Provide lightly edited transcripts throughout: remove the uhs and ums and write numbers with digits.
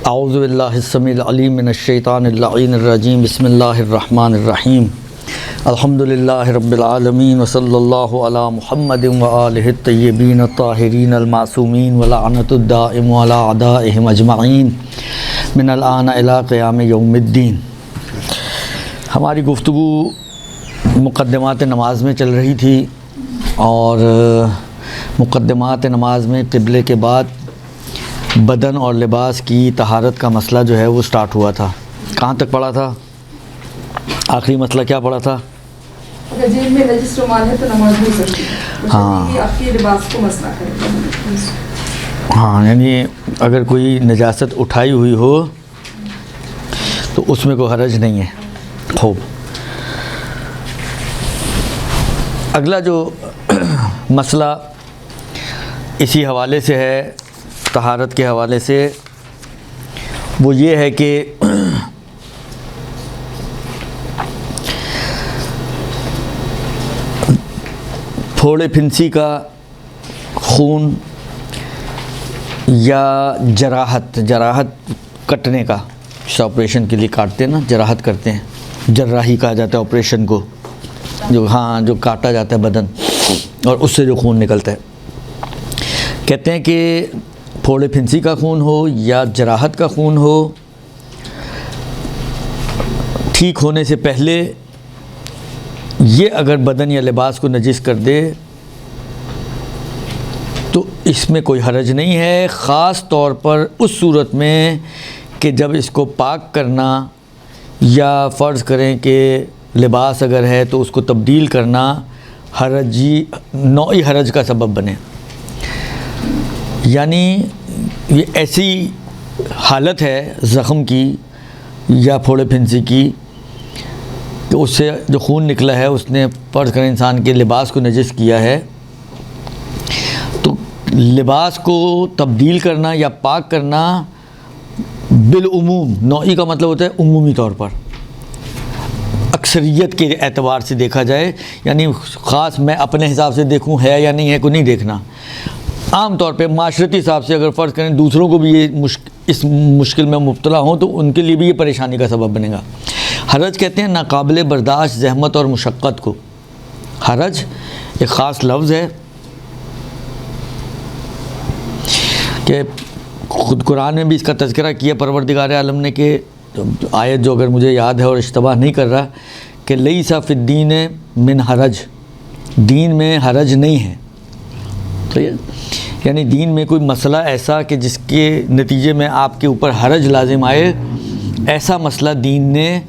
اعوذ باللہ السمیع العلیم من الشیطان اللعین الرجیم بسم اللہ الرحمن الرحیم الحمدللہ رب العالمین وصلی اللہ علی محمد وآلہ الطیبین الطاہرین المعصومین ولعنت الدائم علی اعدائہم اجمعین من الآن الی قیام یوم الدین۔ ہماری گفتگو مقدمات نماز میں چل رہی تھی اور مقدمات نماز میں قبلے کے بعد بدن اور لباس کی طہارت کا مسئلہ جو ہے وہ سٹارٹ ہوا تھا۔ کہاں تک پڑھا تھا؟ آخری مسئلہ کیا پڑھا تھا؟ اگر جیب میں نجس رومال ہے تو نماز نہیں سکتی۔ ہاں، آپ کے لباس کو مسئلہ کرے۔ ہاں، یعنی اگر کوئی نجاست اٹھائی ہوئی ہو تو اس میں کوئی حرج نہیں ہے۔ خوب، اگلا جو مسئلہ اسی حوالے سے ہے، طہارت کے حوالے سے، وہ یہ ہے کہ پھوڑے پھنسی کا خون یا جراحت کٹنے کا، آپریشن کے لیے کاٹتے ہیں نا، جراحت کرتے ہیں، جراحی کہا جاتا ہے آپریشن کو، جو کاٹا جاتا ہے بدن اور اس سے جو خون نکلتا ہے۔ کہتے ہیں کہ پھوڑے پھنسی کا خون ہو یا جراحت کا خون ہو، ٹھیک ہونے سے پہلے یہ اگر بدن یا لباس کو نجس کر دے تو اس میں کوئی حرج نہیں ہے، خاص طور پر اس صورت میں کہ جب اس کو پاک کرنا یا فرض کریں کہ لباس اگر ہے تو اس کو تبدیل کرنا نوعی حرج کا سبب بنے۔ یعنی یہ ایسی حالت ہے زخم کی یا پھوڑے پھنسی کی کہ اس سے جو خون نکلا ہے اس نے فرض کریں انسان کے لباس کو نجس کیا ہے، تو لباس کو تبدیل کرنا یا پاک کرنا بالعموم، نوعی کا مطلب ہوتا ہے عمومی طور پر، اکثریت کے اعتبار سے دیکھا جائے، یعنی خاص میں اپنے حساب سے دیکھوں ہے یا نہیں ہے کو نہیں دیکھنا، عام طور پہ معاشرتی حساب سے اگر فرض کریں دوسروں کو بھی یہ اس مشکل میں مبتلا ہوں تو ان کے لیے بھی یہ پریشانی کا سبب بنے گا۔ حرج کہتے ہیں ناقابل برداشت زحمت اور مشقت کو۔ حرج ایک خاص لفظ ہے کہ خود قرآن میں بھی اس کا تذکرہ کیا پروردگار عالم نے، کہ آیت جو اگر مجھے یاد ہے اور اشتباہ نہیں کر رہا، کہ لیس فی الدین من حرج، دین میں حرج نہیں ہے۔ تو یعنی دین میں کوئی مسئلہ ایسا کہ جس کے نتیجے میں آپ کے اوپر حرج لازم آئے، ایسا مسئلہ دین نے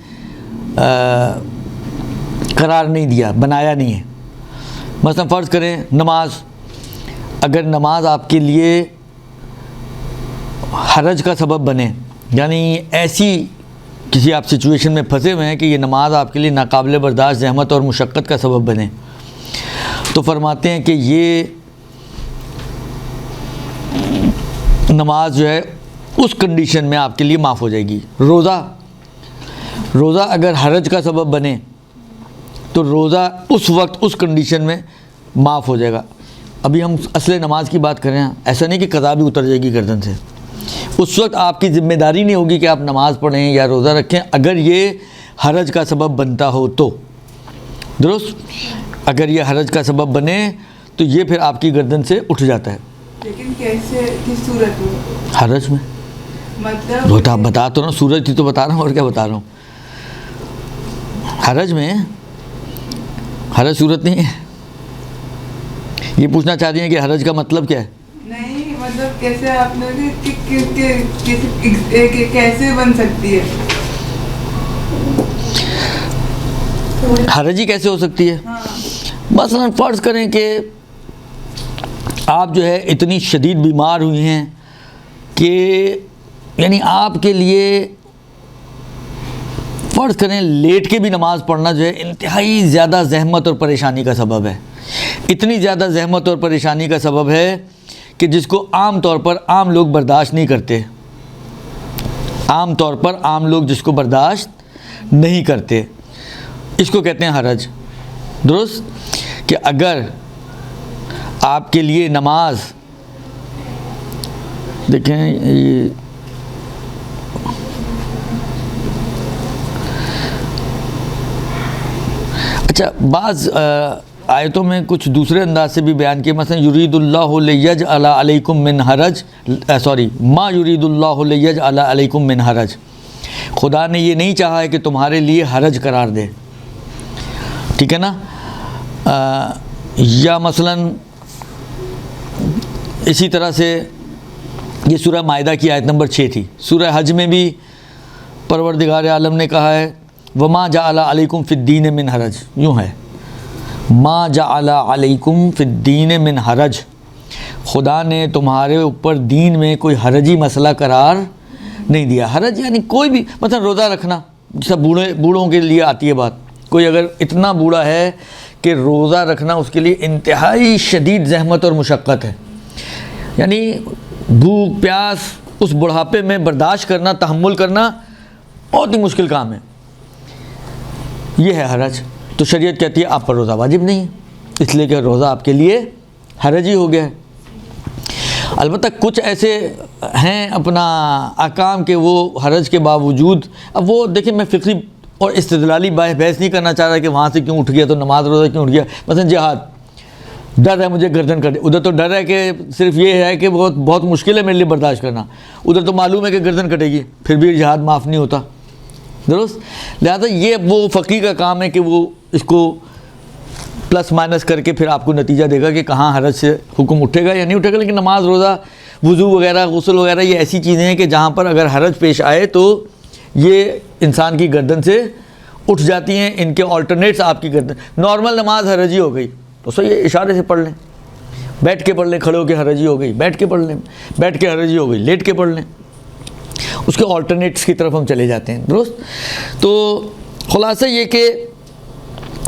قرار نہیں دیا، بنایا نہیں ہے۔ مثلا فرض کریں نماز، اگر نماز آپ کے لیے حرج کا سبب بنے، یعنی ایسی کسی آپ سچویشن میں پھنسے ہوئے ہیں کہ یہ نماز آپ کے لیے ناقابل برداشت زحمت اور مشقت کا سبب بنے، تو فرماتے ہیں کہ یہ نماز جو ہے اس کنڈیشن میں آپ کے لیے معاف ہو جائے گی۔ روزہ اگر حرج کا سبب بنے تو روزہ اس وقت اس کنڈیشن میں معاف ہو جائے گا۔ ابھی ہم اصل نماز کی بات کریں، ایسا نہیں کہ قضا بھی اتر جائے گی گردن سے، اس وقت آپ کی ذمہ داری نہیں ہوگی کہ آپ نماز پڑھیں یا روزہ رکھیں اگر یہ حرج کا سبب بنتا ہو تو، درست؟ اگر یہ حرج کا سبب بنے تو یہ پھر آپ کی گردن سے اٹھ جاتا ہے۔ لیکن کیسے، کس صورت میں؟ حرج میں مطلب بتا تو رہا ہوں، سورج تھی تو بتا رہا ہوں، اور کیا بتا رہا ہوں۔ حرج میں حرج صورت نہیں ہے۔ یہ پوچھنا چاہ رہی ہیں کہ حرج کا مطلب کیا ہے؟ نہیں، مطلب کیسے آپ نے کیسے بن سکتی ہے حرج ہی کیسے ہو سکتی ہے؟ مثلا فرض کریں کہ آپ جو ہے اتنی شدید بیمار ہوئی ہیں کہ یعنی آپ کے لیے فرض کریں لیٹ کے بھی نماز پڑھنا جو ہے انتہائی زیادہ زحمت اور پریشانی کا سبب ہے، اتنی زیادہ زحمت اور پریشانی کا سبب ہے کہ جس کو عام طور پر عام لوگ برداشت نہیں کرتے، عام طور پر عام لوگ جس کو برداشت نہیں کرتے، اس کو کہتے ہیں حرج، درست؟ کہ اگر آپ کے لیے نماز، دیکھیں یہ اچھا بعض آیتوں میں کچھ دوسرے انداز سے بھی بیان کیا، مثلا یرید اللہ لیجعل علیکم من حرج، ما یرید اللہ لیجعل علیکم من حرج، خدا نے یہ نہیں چاہا ہے کہ تمہارے لیے حرج قرار دے، ٹھیک ہے نا. یا مثلا اسی طرح سے یہ سورہ مائدہ کی آیت نمبر 6 تھی. سورہ حج میں بھی پروردگار عالم نے کہا ہے وما جعل علیکم فی الدین من حرج، یوں ہے ما جعل علیکم فی الدین من حرج، خدا نے تمہارے اوپر دین میں کوئی حرجی مسئلہ قرار نہیں دیا. حرج یعنی کوئی بھی، مثلا روزہ رکھنا، جیسا بوڑھوں کے لیے آتی ہے بات، کوئی اگر اتنا بوڑھا ہے کہ روزہ رکھنا اس کے لیے انتہائی شدید زحمت اور مشقت ہے، یعنی بھوک پیاس اس بڑھاپے میں برداشت کرنا، تحمل کرنا بہت ہی مشکل کام ہے، یہ ہے حرج. تو شریعت کہتی ہے آپ پر روزہ واجب نہیں ہے، اس لیے کہ روزہ آپ کے لیے حرج ہی ہو گیا ہے. البتہ کچھ ایسے ہیں اپنا احکام کہ وہ حرج کے باوجود، اب وہ دیکھیں میں فقہی اور استدلالی بحث نہیں کرنا چاہ رہا کہ وہاں سے کیوں اٹھ گیا تو نماز روزہ کیوں اٹھ گیا. مثلا جہاد، ڈر ہے مجھے گردن کٹ، ادھر تو ڈر ہے کہ صرف یہ ہے کہ بہت مشکل ہے میرے لیے برداشت کرنا، ادھر تو معلوم ہے کہ گردن کٹے گی، پھر بھی جہاد معاف نہیں ہوتا، درست. لہذا یہ وہ فقی کا کام ہے کہ وہ اس کو پلس مائنس کر کے پھر آپ کو نتیجہ دے گا کہ کہاں حرج سے حکم اٹھے گا یا نہیں اٹھے گا. لیکن نماز روزہ وضو وغیرہ غسل وغیرہ یہ ایسی چیزیں ہیں کہ جہاں پر اگر حرج پیش آئے تو یہ انسان کی گردن سے اٹھ جاتی ہیں، ان کے آلٹرنیٹس آپ کی گردن. نارمل نماز حرجی ہو گئی تو صحیح اشارے سے پڑھ لیں، بیٹھ کے پڑھ لیں، کھڑے ہو کے حرجی ہو گئی بیٹھ کے پڑھ لیں، بیٹھ کے حرجی ہو گئی لیٹ کے پڑھ لیں، اس کے آلٹرنیٹس کی طرف ہم چلے جاتے ہیں، درست. تو خلاصہ یہ کہ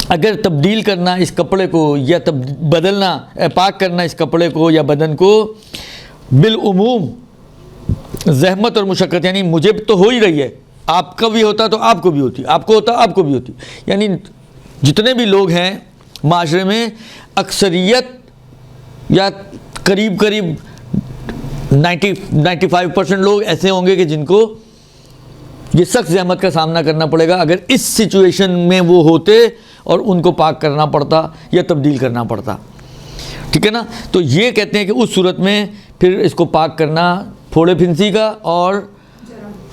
اگر تبدیل کرنا اس کپڑے کو یا بدلنا پاک کرنا اس کپڑے کو یا بدن کو بالعموم زحمت اور مشقت، یعنی مجھے تو ہو ہی رہی ہے، آپ کا بھی ہوتا تو آپ کو بھی ہوتی، آپ کو ہوتا آپ کو بھی ہوتی، یعنی جتنے بھی لوگ ہیں معاشرے میں اکثریت یا قریب 95% لوگ ایسے ہوں گے کہ جن کو یہ سخت زحمت کا سامنا کرنا پڑے گا اگر اس سچویشن میں وہ ہوتے اور ان کو پاک کرنا پڑتا یا تبدیل کرنا پڑتا، ٹھیک ہے نا. تو یہ کہتے ہیں کہ اس صورت میں پھر اس کو پاک کرنا پھوڑے پھنسی کا اور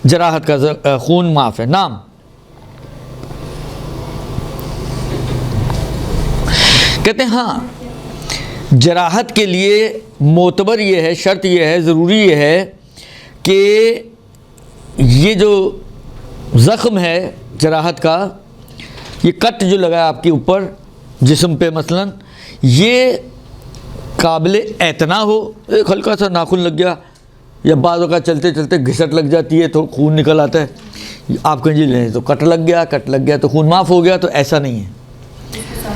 جراحت کا خون معاف ہے. نام کہتے ہیں ہاں جراحت کے لیے معتبر یہ ہے، شرط یہ ہے، ضروری یہ ہے کہ یہ جو زخم ہے جراحت کا، یہ کٹ جو لگا ہے آپ کے اوپر جسم پہ مثلا، یہ قابل اعتنا ہو. ایک ہلکا سا ناخن لگ گیا یا بعض اوقات چلتے چلتے گھسٹ لگ جاتی ہے تو خون نکل آتا ہے، آپ کہیں جی لیں تو کٹ لگ گیا تو خون معاف ہو گیا، تو ایسا نہیں ہے.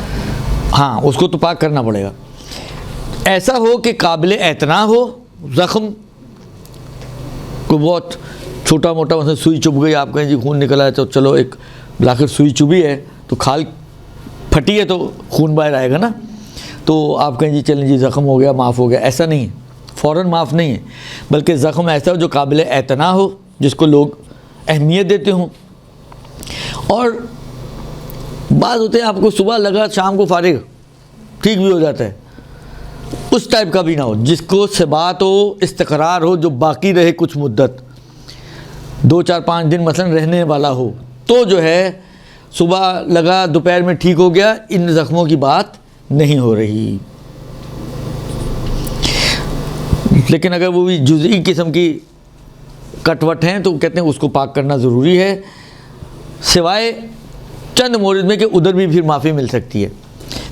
ہاں اس کو تو پاک کرنا پڑے گا. ایسا ہو کہ قابل اعتنا ہو، زخم کو بہت چھوٹا موٹا مثلا سوئی چبھ گئی، آپ کہیں جی خون نکل آیا تو چلو ایک بلاخر سوئی چبھی ہے تو کھال پھٹی ہے تو خون باہر آئے گا نا، تو آپ کہیں جی چلیں جی زخم ہو گیا معاف ہو گیا، ایسا نہیں ہے، فوراً معاف نہیں ہے، بلکہ زخم ایسا ہو جو قابل اعتنا ہو، جس کو لوگ اہمیت دیتے ہوں. اور بعض ہوتے ہیں آپ کو صبح لگا شام کو فارغ ٹھیک بھی ہو جاتا ہے، اس ٹائپ کا بھی نہ ہو، جس کو ثبات ہو، استقرار ہو، جو باقی رہے کچھ مدت 2 4 5 دن مثلا رہنے والا ہو، تو جو ہے صبح لگا دوپہر میں ٹھیک ہو گیا، ان زخموں کی بات نہیں ہو رہی. لیکن اگر وہ بھی جزئی قسم کی کٹ وٹ ہیں تو کہتے ہیں اس کو پاک کرنا ضروری ہے، سوائے چند مورد میں کہ ادھر بھی پھر معافی مل سکتی ہے.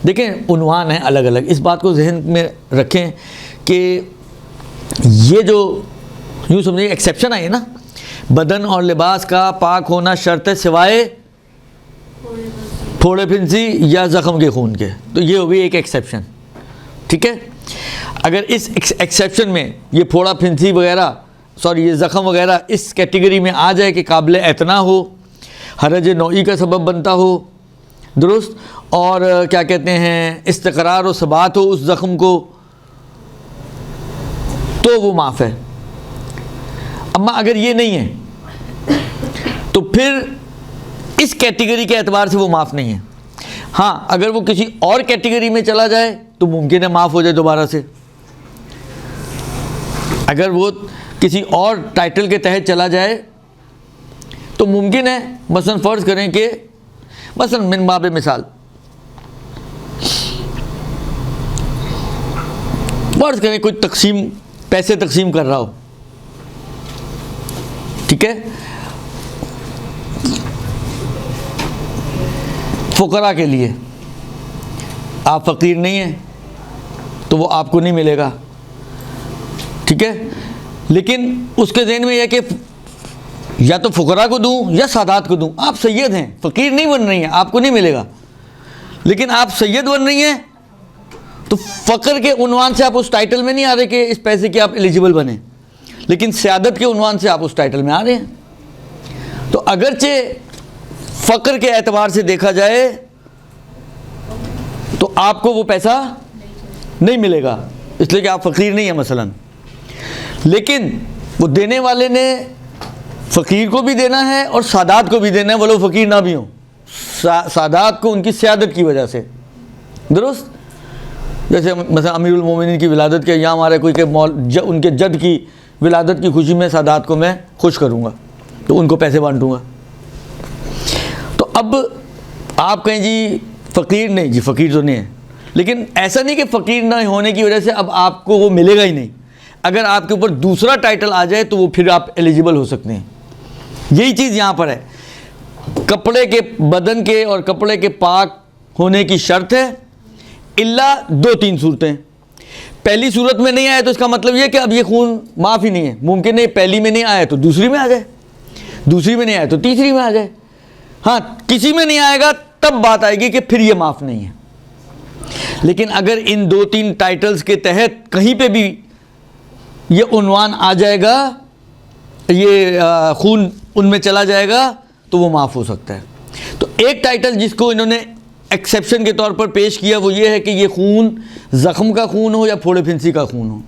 دیکھیں عنوان ہیں الگ الگ، اس بات کو ذہن میں رکھیں کہ یہ جو یوں سمجھیں ایکسیپشن آئی ہے نا، بدن اور لباس کا پاک ہونا شرط ہے سوائے پھوڑے پھنسی یا زخم کے خون کے، تو یہ ہوگی ایک ایکسیپشن، ٹھیک ہے. اگر اس ایکسیپشن میں یہ پھوڑا پھنسی وغیرہ یہ زخم وغیرہ اس کیٹیگری میں آ جائے کہ قابل اعتنا ہو، حرج نوعی کا سبب بنتا ہو، درست، اور کیا کہتے ہیں استقرار و ثبات ہو اس زخم کو، تو وہ معاف ہے. اما اگر یہ نہیں ہے تو پھر اس کیٹیگری کے اعتبار سے وہ معاف نہیں ہے. ہاں اگر وہ کسی اور کیٹیگری میں چلا جائے تو ممکن ہے معاف ہو جائے دوبارہ سے. اگر وہ کسی اور ٹائٹل کے تحت چلا جائے تو ممکن ہے مثلا فرض کریں کہ مثلا من باب مثال فرض کریں کوئی پیسے تقسیم کر رہا ہو, ٹھیک ہے, فقراء کے لیے. آپ فقیر نہیں ہیں تو وہ آپ کو نہیں ملے گا, ٹھیک ہے, لیکن اس کے ذہن میں یہ کہ یا تو فقراء کو دوں یا سادات کو دوں. آپ سید ہیں, فقیر نہیں بن رہی ہیں, آپ کو نہیں ملے گا, لیکن آپ سید بن رہی ہیں تو فقر کے عنوان سے آپ اس ٹائٹل میں نہیں آ رہے کہ اس پیسے کے آپ ایلیجیبل بنیں, لیکن سیادت کے عنوان سے آپ اس ٹائٹل میں آ رہے ہیں. تو اگرچہ فقر کے اعتبار سے دیکھا جائے تو آپ کو وہ پیسہ نہیں ملے گا اس لیے کہ آپ فقیر نہیں ہیں مثلا, لیکن وہ دینے والے نے فقیر کو بھی دینا ہے اور سادات کو بھی دینا ہے, وہ لوگ فقیر نہ بھی ہوں. سادات کو ان کی سیادت کی وجہ سے, درست, جیسے مثلا امیر المومنین کی ولادت کے یہاں ہمارے کوئی کہ ان کے جد کی ولادت کی خوشی میں سادات کو میں خوش کروں گا تو ان کو پیسے بانٹوں گا. تو اب آپ کہیں جی فقیر نہیں, جی فقیر تو نہیں ہے, لیکن ایسا نہیں کہ فقیر نہ ہونے کی وجہ سے اب آپ کو وہ ملے گا ہی نہیں. اگر آپ کے اوپر دوسرا ٹائٹل آ جائے تو وہ پھر آپ ایلیجیبل ہو سکتے ہیں. یہی چیز یہاں پر ہے, کپڑے کے بدن کے اور کپڑے کے پاک ہونے کی شرط ہے الا 2-3 صورتیں. پہلی صورت میں نہیں آئے تو اس کا مطلب یہ کہ اب یہ خون معاف ہی نہیں ہے. ممکن ہے پہلی میں نہیں آیا تو دوسری میں آ جائے, دوسری میں نہیں آیا تو تیسری میں آ جائے. ہاں کسی میں نہیں آئے گا تب بات آئے گی کہ پھر یہ معاف نہیں ہے. لیکن اگر ان 2-3 ٹائٹلز کے تحت کہیں پہ بھی یہ عنوان آ جائے گا, یہ خون ان میں چلا جائے گا تو وہ معاف ہو سکتا ہے. تو ایک ٹائٹل جس کو انہوں نے ایکسیپشن کے طور پر پیش کیا وہ یہ ہے کہ یہ خون زخم کا خون ہو یا پھوڑے پھنسی کا خون ہو.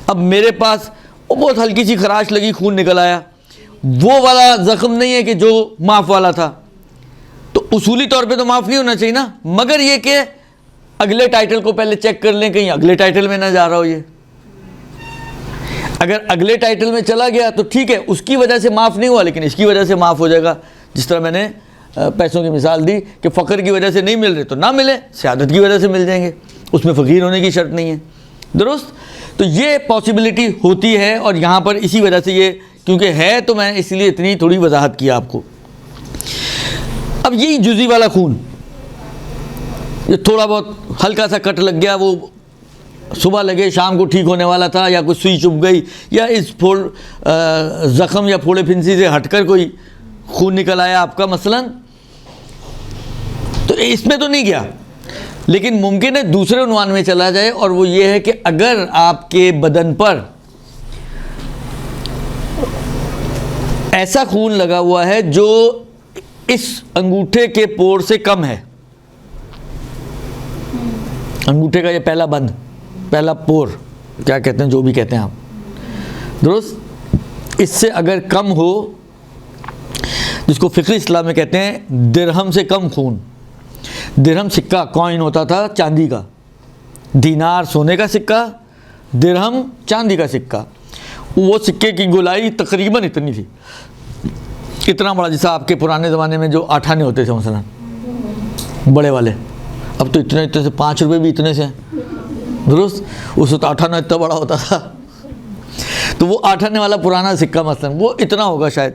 اب میرے پاس وہ بہت ہلکی سی خراش لگی, خون نکل آیا, وہ والا زخم نہیں ہے کہ جو معاف والا تھا, تو اصولی طور پہ تو معاف نہیں ہونا چاہیے نا, مگر یہ کہ اگلے ٹائٹل کو پہلے چیک کر لیں کہیں اگلے ٹائٹل میں نہ جا رہا ہو. یہ اگر اگلے ٹائٹل میں چلا گیا تو ٹھیک ہے, اس کی وجہ سے معاف نہیں ہوا, لیکن اس کی وجہ سے معاف ہو جائے گا. جس طرح میں نے پیسوں کی مثال دی کہ فقر کی وجہ سے نہیں مل رہے تو نہ ملے, سیادت کی وجہ سے مل جائیں گے, اس میں فقیر ہونے کی شرط نہیں ہے, درست. تو یہ پاسبلٹی ہوتی ہے, اور یہاں پر اسی وجہ سے یہ کیونکہ ہے تو میں اس لیے اتنی تھوڑی وضاحت کی آپ کو. اب یہی جزئی والا خون, یہ تھوڑا بہت ہلکا سا کٹ لگ گیا, وہ صبح لگے شام کو ٹھیک ہونے والا تھا, یا کوئی سوئی چبھ گئی, یا اس زخم یا پھوڑے پھنسی سے ہٹ کر کوئی خون نکل آیا آپ کا مثلا, تو اس میں تو نہیں گیا. لیکن ممکن ہے دوسرے عنوان میں چلا جائے, اور وہ یہ ہے کہ اگر آپ کے بدن پر ایسا خون لگا ہوا ہے جو اس انگوٹھے کے پور سے کم ہے, انگوٹھے کا یہ پہلا بند, پہلا پور کیا کہتے ہیں, جو بھی کہتے ہیں آپ, درست, اس سے اگر کم ہو, جس کو فقہ اسلام میں کہتے ہیں درہم سے کم خون. درہم سکہ کوائن ہوتا تھا چاندی کا, دینار سونے کا سکہ, درہم چاندی کا سکہ. وہ سکے کی گولائی تقریباً اتنی تھی, اتنا بڑا, جیسا آپ کے پرانے زمانے میں جو آٹھانے ہوتے تھے مثلا بڑے والے, اب تو اتنے سے 5 روپے بھی اتنے سے ہیں, درست. اس وقت آٹھانا اتنا بڑا ہوتا تھا, تو وہ آٹھانے والا پرانا سکہ مثلا وہ اتنا ہوگا شاید,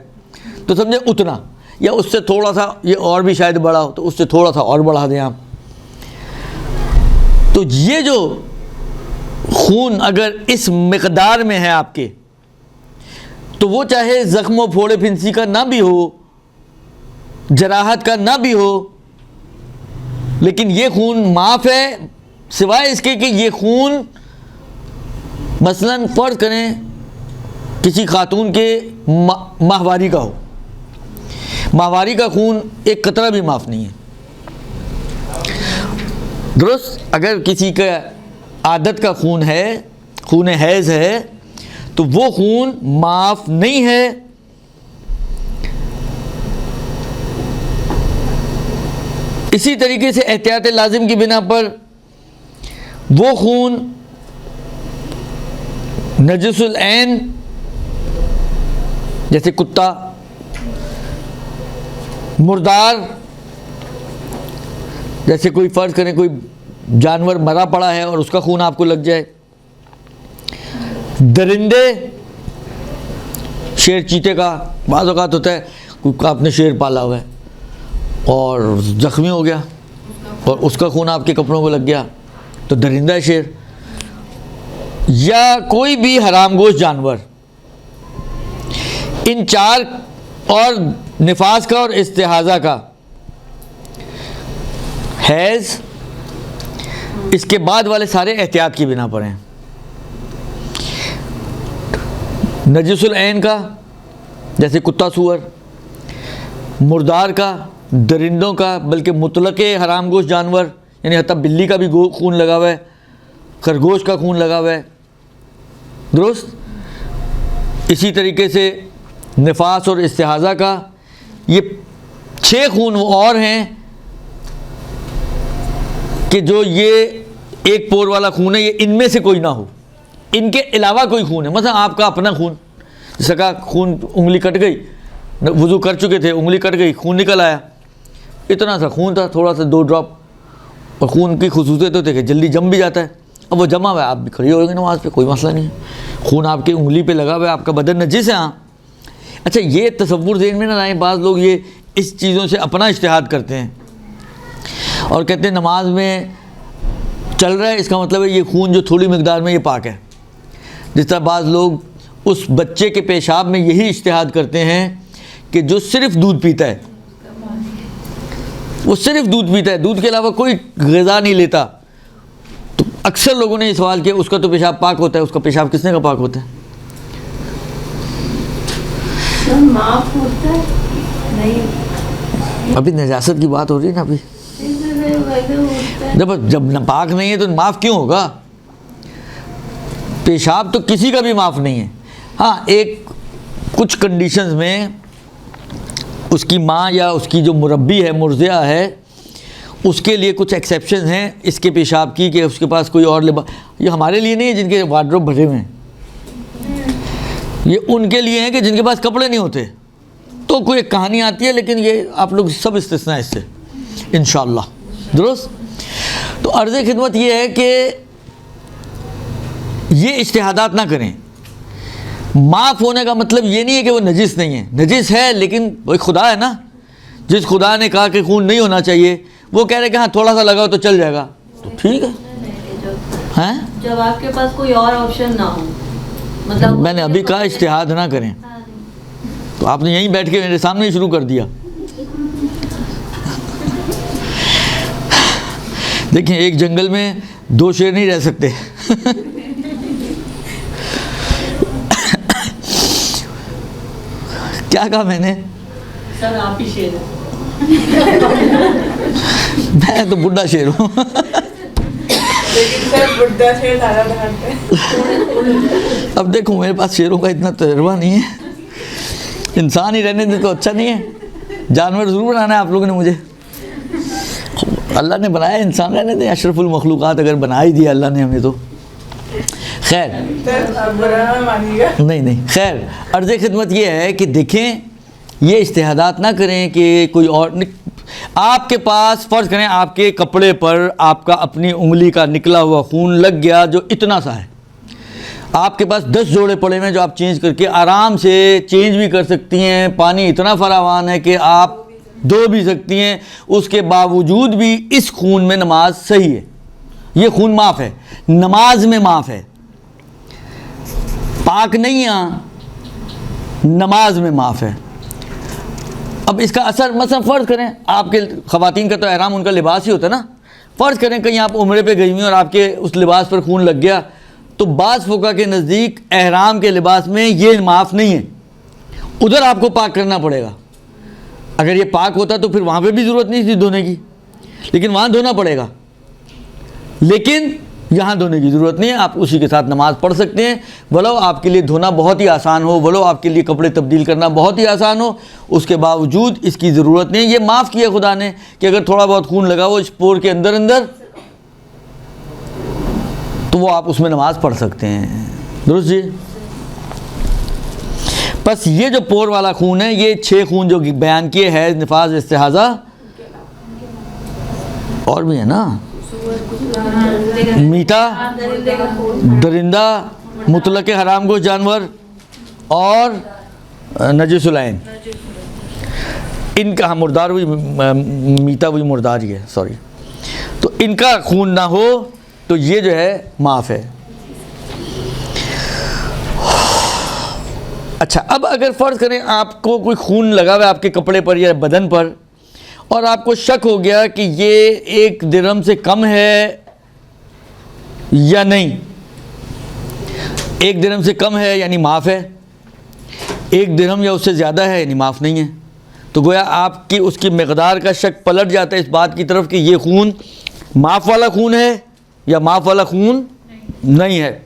تو سمجھے اتنا, یا اس سے تھوڑا سا یہ اور بھی شاید بڑا ہو, تو اس سے تھوڑا سا اور بڑھا دیں آپ. تو یہ جو خون اگر اس مقدار میں ہے آپ کے, تو وہ چاہے زخم و پھوڑے پھنسی کا نہ بھی ہو, جراحت کا نہ بھی ہو, لیکن یہ خون معاف ہے, سوائے اس کے کہ یہ خون مثلا فرض کریں کسی خاتون کے ماہواری کا ہو, ماہواری کا خون ایک قطرہ بھی معاف نہیں ہے, درست. اگر کسی کا عادت کا خون ہے, خون حیض ہے, تو وہ خون معاف نہیں ہے. اسی طریقے سے احتیاط لازم کی بنا پر وہ خون نجس العین جیسے کتا، مردار جیسے کوئی فرض کریں کوئی جانور مرا پڑا ہے اور اس کا خون آپ کو لگ جائے، درندے، شیر چیتے کا بعض اوقات ہوتا ہے کوئی آپ نے شیر پالا ہوا ہے اور زخمی ہو گیا اور اس کا خون آپ کے کپڑوں کو لگ گیا تو درندہ ہے شیر، یا کوئی بھی حرام گوشت جانور، ان چار اور نفاس کا اور استحاضہ کا، حیض، اس کے بعد والے سارے احتیاط کی بنا پر ہیں۔ نجس العین کا جیسے کتا سور، مردار کا، درندوں کا، بلکہ مطلق حرام گوشت جانور یعنی حتیٰ بلی کا بھی خون لگا ہوا ہے، خرگوش کا خون لگا ہوا ہے، درست۔ اسی طریقے سے نفاس اور استحاضہ کا، یہ 6 خون اور ہیں کہ جو یہ ایک پور والا خون ہے، یہ ان میں سے کوئی نہ ہو، ان کے علاوہ کوئی خون ہے، مثلا آپ کا اپنا خون، جیسا کہ خون انگلی کٹ گئی، وضو کر چکے تھے، انگلی کٹ گئی، خون نکل آیا، اتنا سا خون تھا، تھوڑا سا 2 ڈراپ، اور خون کی خصوصیت ہوتی ہے کہ جلدی جم بھی جاتا ہے، اب وہ جمع ہوا ہے، آپ بھی کھڑی ہوئیں گے نماز پہ، کوئی مسئلہ نہیں ہے، خون آپ کی انگلی پہ لگا ہوا ہے، آپ کا بدن نجس ہے۔ ہاں اچھا، یہ تصور ذہن میں نہ لائیں، بعض لوگ یہ اس چیزوں سے اپنا اجتہاد کرتے ہیں اور کہتے ہیں نماز میں چل رہا ہے، اس کا مطلب ہے یہ خون جو تھوڑی مقدار میں یہ پاک ہے۔ جس طرح بعض لوگ اس بچے کے پیشاب میں یہی اجتہاد کرتے ہیں کہ جو صرف دودھ پیتا ہے، وہ صرف دودھ پیتا ہے، دودھ کے علاوہ کوئی غذا نہیں لیتا، تو اکثر لوگوں نے یہ سوال کیا اس کا تو پیشاب پاک ہوتا ہے، اس کا پیشاب کس نے کا پاک ہوتا ہے؟ معاف ہوتا ہے نہیں، ابھی نجاست کی بات ہو رہی ہے نا، ابھی جب پاک نہیں ہے تو معاف کیوں ہوگا؟ پیشاب تو کسی کا بھی معاف نہیں ہے۔ ہاں ایک کچھ کنڈیشنز میں اس کی ماں یا اس کی جو مربی ہے، مرضعہ ہے، اس کے لیے کچھ ایکسیپشنز ہیں اس کے پیشاب کی کہ اس کے پاس کوئی اور لباس، یہ ہمارے لیے نہیں ہے جن کے وارڈروب بھرے ہوئے ہیں، یہ ان کے لیے ہیں کہ جن کے پاس کپڑے نہیں ہوتے، تو کوئی ایک کہانی آتی ہے، لیکن یہ آپ لوگ سب استثناء اس سے انشاءاللہ، درست۔ تو عرض خدمت یہ ہے کہ یہ اجتہادات نہ کریں۔ معاف ہونے کا مطلب یہ نہیں ہے کہ وہ نجس نہیں ہے، نجس ہے، لیکن وہ خدا ہے نا، جس خدا نے کہا کہ خون نہیں ہونا چاہیے، وہ کہہ رہے کہ ہاں تھوڑا سا لگاؤ تو چل جائے گا، تو ٹھیک ہے۔ ہیں جب آپ کے پاس کوئی اور آپشن نہ ہو، مطلب میں نے ابھی کہا اجتہاد نہ کریں، تو آپ نے یہیں بیٹھ کے میرے سامنے ہی شروع کر دیا۔ دیکھیں ایک جنگل میں 2 شیر نہیں رہ سکتے۔ کیا کہا میں نے؟ سر آپ ہی شیر ہیں۔ میں تو بڈھا شیر ہوں۔ لیکن سر بڈھا شیر زیادہ بناتے ہیں۔ اب دیکھو میرے پاس شیروں کا اتنا تجربہ نہیں ہے، انسان ہی رہنے دے تو اچھا نہیں ہے، جانور ضرور بنانا ہے آپ لوگوں نے مجھے، اللہ نے بنایا انسان رہنے دیں، اشرف المخلوقات اگر بنا ہی دیا اللہ نے ہمیں تو خیر نہیں خیر۔ عرض خدمت یہ ہے کہ دیکھیں یہ اجتہادات نہ کریں کہ کوئی اور آپ کے پاس فرض کریں آپ کے کپڑے پر آپ کا اپنی انگلی کا نکلا ہوا خون لگ گیا جو اتنا سا ہے، آپ کے پاس 10 جوڑے پڑے ہوئے جو آپ چینج کر کے آرام سے چینج بھی کر سکتی ہیں، پانی اتنا فراوان ہے کہ آپ دھو بھی سکتی ہیں، اس کے باوجود بھی اس خون میں نماز صحیح ہے، یہ خون معاف ہے، نماز میں معاف ہے، پاک نہیں ہے، نماز میں معاف ہے۔ اب اس کا اثر مثلا فرض کریں آپ کے خواتین کا تو احرام ان کا لباس ہی ہوتا ہے نا، فرض کریں کہیں آپ عمرے پہ گئی ہوئی اور آپ کے اس لباس پر خون لگ گیا، تو بعض فقہا کے نزدیک احرام کے لباس میں یہ معاف نہیں ہے، ادھر آپ کو پاک کرنا پڑے گا۔ اگر یہ پاک ہوتا تو پھر وہاں پہ بھی ضرورت نہیں تھی دھونے کی، لیکن وہاں دھونا پڑے گا۔ لیکن یہاں دھونے کی ضرورت نہیں ہے، آپ اسی کے ساتھ نماز پڑھ سکتے ہیں، بھلو آپ کے لیے دھونا بہت ہی آسان ہو، بھلو آپ کے لیے کپڑے تبدیل کرنا بہت ہی آسان ہو، اس کے باوجود اس کی ضرورت نہیں ہے۔ یہ معاف کیا خدا نے کہ اگر تھوڑا بہت خون لگا ہو اس پور کے اندر تو وہ آپ اس میں نماز پڑھ سکتے ہیں، درست جی؟ بس یہ جو پور والا خون ہے، یہ 6 خون جو بیان کیے ہیں، نفاس، استحاضہ، اور بھی ہے نا، میٹھا، درندہ، مطلق حرام گوشت جانور اور نجس العین، ان کا مردار ہوئی، میٹھا ہوئی مردار ہی ہے، سوری، تو ان کا خون نہ ہو تو یہ جو ہے معاف ہے۔ اچھا، اب اگر فرض کریں آپ کو کوئی خون لگا ہوا ہے آپ کے کپڑے پر یا بدن پر، اور آپ کو شک ہو گیا کہ یہ 1 درہم سے کم ہے یا نہیں، 1 درہم سے کم ہے یعنی معاف ہے، 1 درہم یا اس سے زیادہ ہے یعنی معاف نہیں ہے، تو گویا آپ کی اس کی مقدار کا شک پلٹ جاتا ہے اس بات کی طرف کہ یہ خون معاف والا خون ہے یا معاف والا خون نہیں ہے،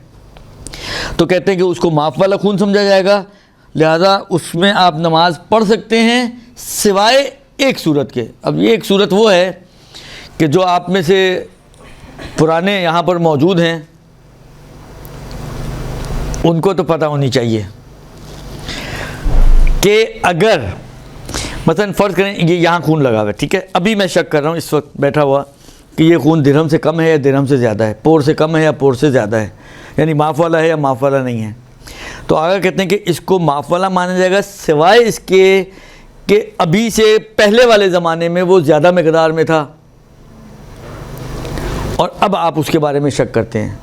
تو کہتے ہیں کہ اس کو معاف والا خون سمجھا جائے گا، لہذا اس میں آپ نماز پڑھ سکتے ہیں سوائے ایک صورت کے۔ اب یہ ایک صورت وہ ہے کہ جو آپ میں سے پرانے یہاں پر موجود ہیں ان کو تو پتہ ہونی چاہیے کہ اگر مثلا فرض کریں یہ یہاں خون لگا ہوا ہے، ٹھیک ہے، ابھی میں شک کر رہا ہوں اس وقت بیٹھا ہوا کہ یہ خون درہم سے کم ہے یا درہم سے زیادہ ہے، پور سے کم ہے یا پور سے زیادہ ہے، یعنی معاف والا ہے یا معاف والا نہیں ہے، تو آگے کہتے ہیں کہ اس کو معاف والا مانا جائے گا سوائے اس کے کہ ابھی سے پہلے والے زمانے میں وہ زیادہ مقدار میں تھا اور اب آپ اس کے بارے میں شک کرتے ہیں۔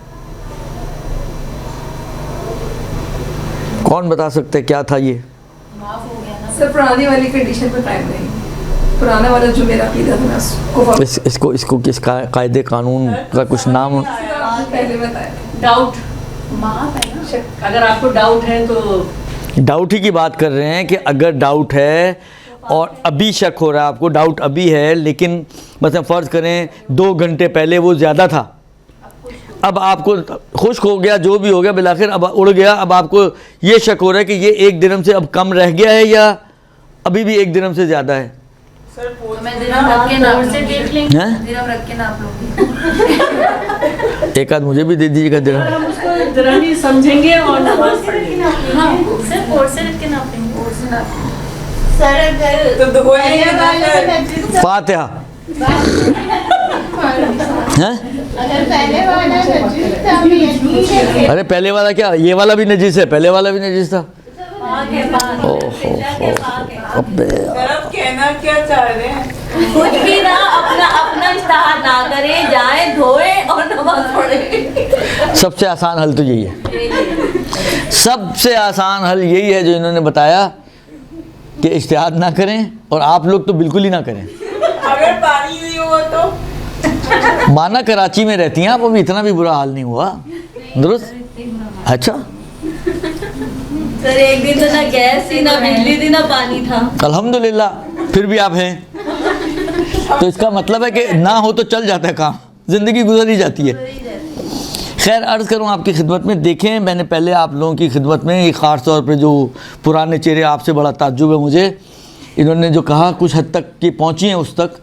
کون بتا سکتے کیا تھا یہ؟ سر پرانی والی کنڈیشن پہ قائم نہیں، پرانا والا جو میرا عقیدہ تھا اس کو اس کو کس قاعدے قانون کا کچھ نام؟ پہلے بتایا، ڈاؤٹ، اگر آپ کو ڈاؤٹ ہے تو ڈاؤٹ ہی کی بات کر رہے ہیں کہ اگر ڈاؤٹ ہے اور ابھی شک ہو رہا ہے آپ کو، ڈاؤٹ ابھی ہے لیکن مثلا فرض کریں 2 گھنٹے پہلے وہ زیادہ تھا، اب آپ کو خشک ہو گیا، جو بھی ہو گیا بالآخر اب اڑ گیا، اب آپ کو یہ شک ہو رہا ہے کہ یہ 1 درہم سے اب کم رہ گیا ہے یا ابھی بھی 1 درہم سے زیادہ ہے۔ ایک آدھ مجھے بھی دے دیجیے گا درہم، ہم اس کو درہم ہی سمجھیں گے اور نماز پڑھیں گے۔ فاتحہ۔ ارے پہلے والا کیا، یہ والا بھی نجس ہے، پہلے والا بھی نجس تھا۔ کہنا کیا چاہ رہے ہیں؟ کچھ بھی نہ، اپنا اجتہاد نہ کریں، جائیں دھوئیں اور نماز پڑھیں۔ سب سے آسان حل تو یہی ہے، سب سے آسان حل یہی ہے جو انہوں نے بتایا کہ اجتہاد نہ کریں، اور آپ لوگ تو بالکل ہی نہ کریں۔ اگر پانی نہیں ہوا تو مانا کراچی میں رہتی ہیں آپ، ابھی اتنا بھی برا حال نہیں ہوا، درست؟ اچھا، سر ایک دن تو نہ گیس تھی، نہ بجلی تھی، نہ پانی تھا، الحمدللہ پھر بھی آپ ہیں، تو اس کا مطلب ہے کہ نہ ہو تو چل جاتا ہے کام، زندگی گزر ہی جاتی ہے۔ خیر عرض کروں آپ کی خدمت میں، دیکھیں میں نے پہلے آپ لوگوں کی خدمت میں یہ خاص طور پہ جو پرانے چہرے، آپ سے بڑا تعجب ہے مجھے، انہوں نے جو کہا کچھ حد تک کہ پہنچی ہیں اس تک،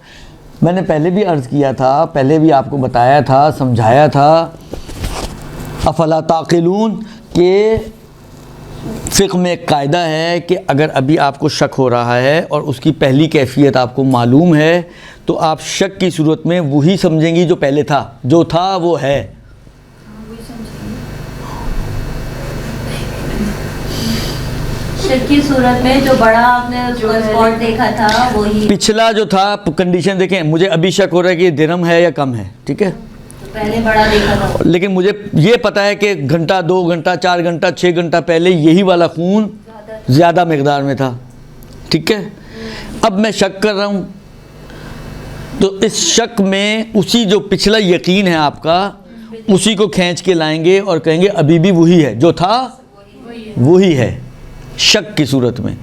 میں نے پہلے بھی عرض کیا تھا، پہلے بھی آپ کو بتایا تھا، سمجھایا تھا، افلا تعقلون، کہ فقہ میں ایک قاعدہ ہے کہ اگر ابھی آپ کو شک ہو رہا ہے اور اس کی پہلی کیفیت آپ کو معلوم ہے تو آپ شک کی صورت میں وہی سمجھیں گی جو پہلے تھا، جو تھا وہ ہے۔ شک کی صورت میں جو بڑا آپ نے اسپاٹ دیکھا تھا وہی پچھلا جو تھا کنڈیشن دیکھیں، مجھے ابھی شک ہو رہا ہے کہ یہ درہم ہے یا کم ہے، ٹھیک ہے، پہلے بڑا دیکھا تھا، لیکن مجھے یہ پتہ ہے کہ گھنٹہ، 2 گھنٹہ، 4 گھنٹہ، 6 گھنٹہ پہلے یہی والا خون زیادہ مقدار میں تھا، ٹھیک ہے، اب میں شک کر رہا ہوں، تو اس شک میں اسی جو پچھلا یقین ہے آپ کا، اسی کو کھینچ کے لائیں گے اور کہیں گے ابھی بھی وہی ہے، جو تھا وہی ہے، شک کی صورت میں۔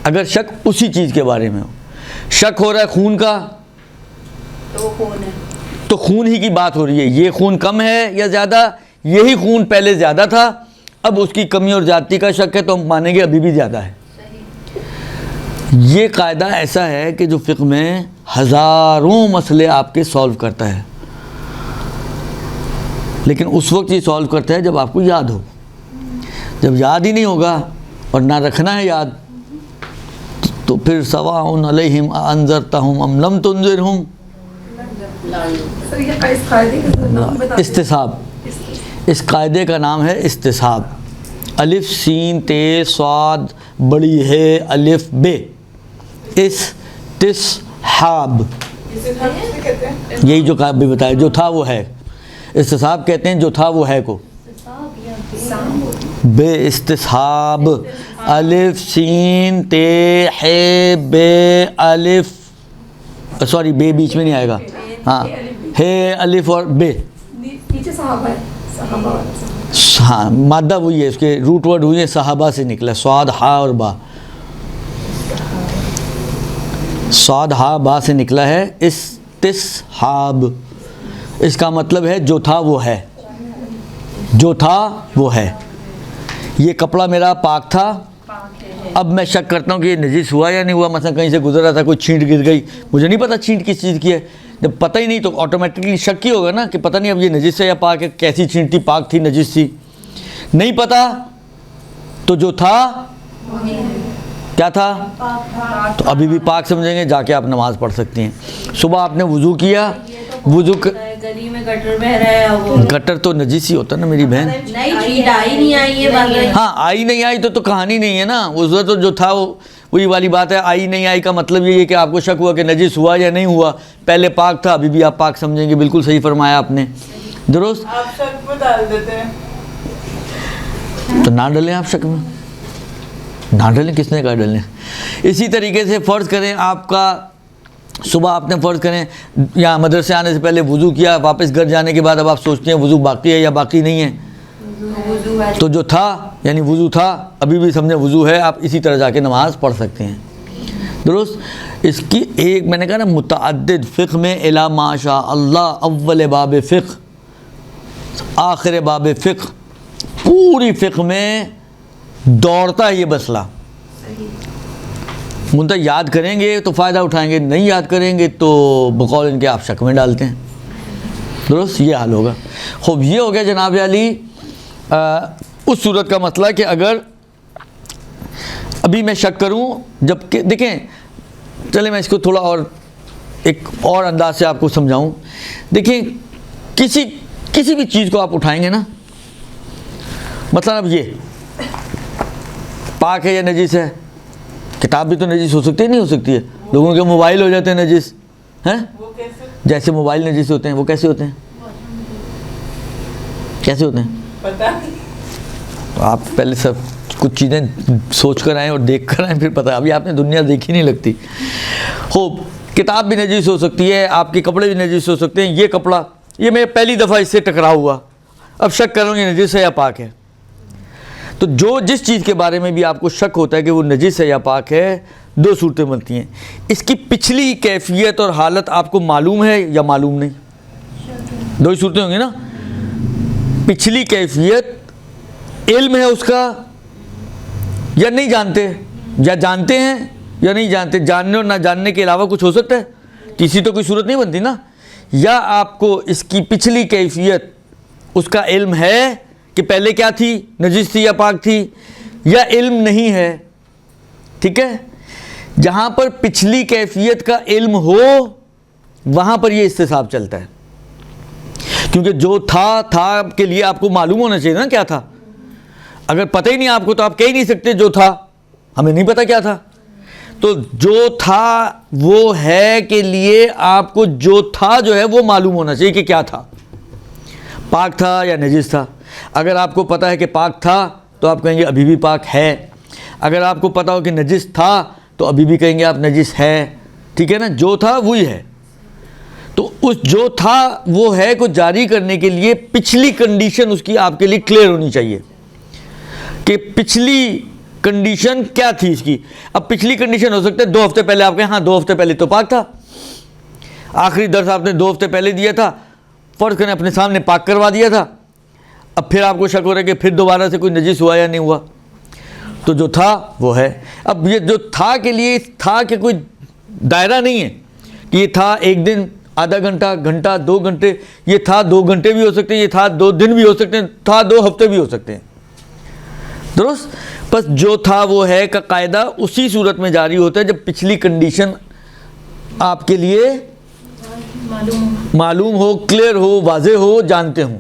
اگر شک اسی چیز کے بارے میں ہو، شک ہو رہا ہے خون کا، تو وہ کون ہے؟ تو خون ہی کی بات ہو رہی ہے. یہ خون کم ہے یا زیادہ؟ یہی خون پہلے زیادہ تھا, اب اس کی کمی اور زیادتی کا شک ہے تو ہم مانیں گے ابھی بھی زیادہ ہے. یہ قاعدہ ایسا ہے کہ جو فقہ میں ہزاروں مسئلے آپ کے سولو کرتا ہے, لیکن اس وقت یہ سولو کرتا ہے جب آپ کو یاد ہو. جب یاد ہی نہیں ہوگا اور نہ رکھنا ہے یاد, تو پھر سواء علیہم انذرتہم ام لم تنذرہم. سر یہ اس قاعدے کا نام بتا دیں. استصحاب, اس قاعدے کا نام ہے استصحاب. الف سین تے صاد بڑی ہے الف بے, استصحاب. یہی جو بھی بتایا, جو تھا وہ ہے. استصحاب کہتے ہیں جو تھا وہ ہے کو. بے استصحاب, الف سین تے ہے بے الف, سوری بے بیچ میں نہیں آئے گا, ہاں ہے الف اور بے, پیچھے صحابہ ہے, صحابہ والا. ہاں مادہ وہی ہے, اس کے روٹ ورڈ ہوئی ہے, صحابہ سے نکلا, صاد ہا اور با, صاد ہا با سے نکلا ہے استصحاب. اس کا مطلب ہے جو تھا وہ ہے, جو تھا وہ ہے. یہ کپڑا میرا پاک تھا, اب میں شک کرتا ہوں کہ یہ نجس ہوا یا نہیں ہوا. مثلا کہیں سے گزر رہا تھا, کوئی چھینٹ گر گئی, مجھے نہیں پتا چھینٹ کس چیز کی ہے. جب پتہ ہی نہیں تو آٹومیٹکلی شک ہی ہوگا نا کہ پتہ نہیں اب یہ نجس ہے یا پاک ہے, کیسی چھینٹ تھی, پاک تھی نجس تھی. نہیں پتہ تو جو تھا کیا تھا, تو ابھی بھی پاک سمجھیں گے, جا کے آپ نماز پڑھ سکتی ہیں. صبح آپ نے وضو کیا, وضو گلی میں گٹر بہ رہا ہے, وہ گٹر تو نجس ہی ہوتا ہے نا میری بہن. نہیں چیٹ آئی نہیں آئی ہے بات. ہاں آئی نہیں آئی تو کہانی نہیں ہے نا, اس وقت تو جو تھا وہی والی بات ہے. آئی نہیں آئی کا مطلب یہ ہے کہ آپ کو شک ہوا کہ نجس ہوا یا نہیں ہوا, پہلے پاک تھا ابھی بھی آپ پاک سمجھیں گے. بالکل صحیح فرمایا آپ نے, درست. آپ شک میں ڈال دیتے ہیں. تو نہ ڈلیں آپ شک میں, نہ ڈلیں, کس نے کہا ڈلیں. اسی طریقے سے فرض کریں آپ کا صبح آپ نے فرض کریں یا مدرسے آنے سے پہلے وضو کیا, واپس گھر جانے کے بعد اب آپ سوچتے ہیں وضو باقی ہے یا باقی نہیں ہے, تو جو تھا یعنی وضو تھا, ابھی بھی سمجھیں وضو ہے, آپ اسی طرح جا کے نماز پڑھ سکتے ہیں, درست. اس کی ایک میں نے کہا نا متعدد فقہ میں الا ما شاء اللہ, اول باب فقہ آخر باب فقہ, پوری فقہ میں دوڑتا ہے یہ مسئلہ. منتہا یاد کریں گے تو فائدہ اٹھائیں گے, نہیں یاد کریں گے تو بقول ان کے آپ شک میں ڈالتے ہیں, درست. یہ حال ہوگا. خوب یہ ہو گیا جناب علی اس صورت کا مسئلہ کہ اگر ابھی میں شک کروں, جب کہ دیکھیں چلیں میں اس کو تھوڑا اور ایک اور انداز سے آپ کو سمجھاؤں. دیکھیں کسی بھی چیز کو آپ اٹھائیں گے نا, مثلا اب یہ پاک ہے یا نجس ہے, کتاب بھی تو نجس ہو سکتی ہے, نہیں ہو سکتی ہے. لوگوں کے موبائل ہو جاتے ہیں نجس ہیں, وہ کیسے جیسے موبائل نجس ہوتے ہیں, وہ کیسے ہوتے ہیں, کیسے ہوتے ہیں پتا نہیں. تو آپ پہلے سب کچھ چیزیں سوچ کر آئیں اور دیکھ کر آئیں, پھر پتہ. ابھی آپ نے دنیا دیکھی نہیں لگتی. خوب کتاب بھی نجس ہو سکتی ہے, آپ کے کپڑے بھی نجس ہو سکتے ہیں. یہ کپڑا یہ میں پہلی دفعہ اس سے ٹکرا ہوا, اب شک کروں یہ نجس ہے یا پاک ہے. تو جس چیز کے بارے میں بھی آپ کو شک ہوتا ہے کہ وہ نجس ہے یا پاک ہے, دو صورتیں بنتی ہیں. اس کی پچھلی کیفیت اور حالت آپ کو معلوم ہے یا معلوم نہیں, دو ہی صورتیں ہوں گی نا. پچھلی کیفیت علم ہے اس کا یا نہیں جانتے, یا جانتے ہیں یا نہیں جانتے. جاننے اور نہ جاننے کے علاوہ کچھ ہو سکتا ہے, تیسری تو کوئی صورت نہیں بنتی نا. یا آپ کو اس کی پچھلی کیفیت اس کا علم ہے کہ پہلے کیا تھی, نجس تھی یا پاک تھی, یا علم نہیں ہے. ٹھیک ہے, جہاں پر پچھلی کیفیت کا علم ہو وہاں پر یہ استصحاب چلتا ہے, کیونکہ جو تھا کے لیے آپ کو معلوم ہونا چاہیے نا کیا تھا. اگر پتہ ہی نہیں آپ کو تو آپ کہہ ہی نہیں سکتے جو تھا, ہمیں نہیں پتہ کیا تھا. تو جو تھا وہ ہے کے لیے آپ کو جو تھا جو ہے وہ معلوم ہونا چاہیے کہ کیا تھا, پاک تھا یا نجس تھا. اگر آپ کو پتہ ہے کہ پاک تھا تو آپ کہیں گے ابھی بھی پاک ہے. اگر آپ کو پتہ ہو کہ نجس تھا تو ابھی بھی کہیں گے آپ نجس ہے. ٹھیک ہے نا, جو تھا وہی ہے. تو اس جو تھا وہ ہے کو جاری کرنے کے لیے پچھلی کنڈیشن اس کی آپ کے لیے کلیئر ہونی چاہیے کہ پچھلی کنڈیشن کیا تھی اس کی. اب پچھلی کنڈیشن ہو سکتا ہے 2 ہفتے پہلے آپ کہیں ہاں 2 ہفتے پہلے تو پاک تھا. آخری درس آپ نے 2 ہفتے پہلے دیا تھا، فرض کریں اپنے سامنے پاک کروا دیا تھا، اب پھر آپ کو شک ہو رہا ہے کہ پھر دوبارہ سے کوئی نجس ہوا یا نہیں ہوا، تو جو تھا وہ ہے۔ اب یہ جو تھا کے لیے تھا کہ کوئی دائرہ نہیں ہے کہ یہ تھا 1 دن، آدھا گھنٹہ، گھنٹہ، 2 گھنٹے، یہ تھا 2 گھنٹے بھی ہو سکتے ہیں، یہ تھا 2 دن بھی ہو سکتے ہیں، تھا 2 ہفتے بھی ہو سکتے ہیں، درست؟ بس جو تھا وہ ہے کا قاعدہ اسی صورت میں جاری ہوتا ہے جب پچھلی کنڈیشن آپ کے لیے معلوم ہو، کلیئر ہو، واضح ہو، جانتے ہوں،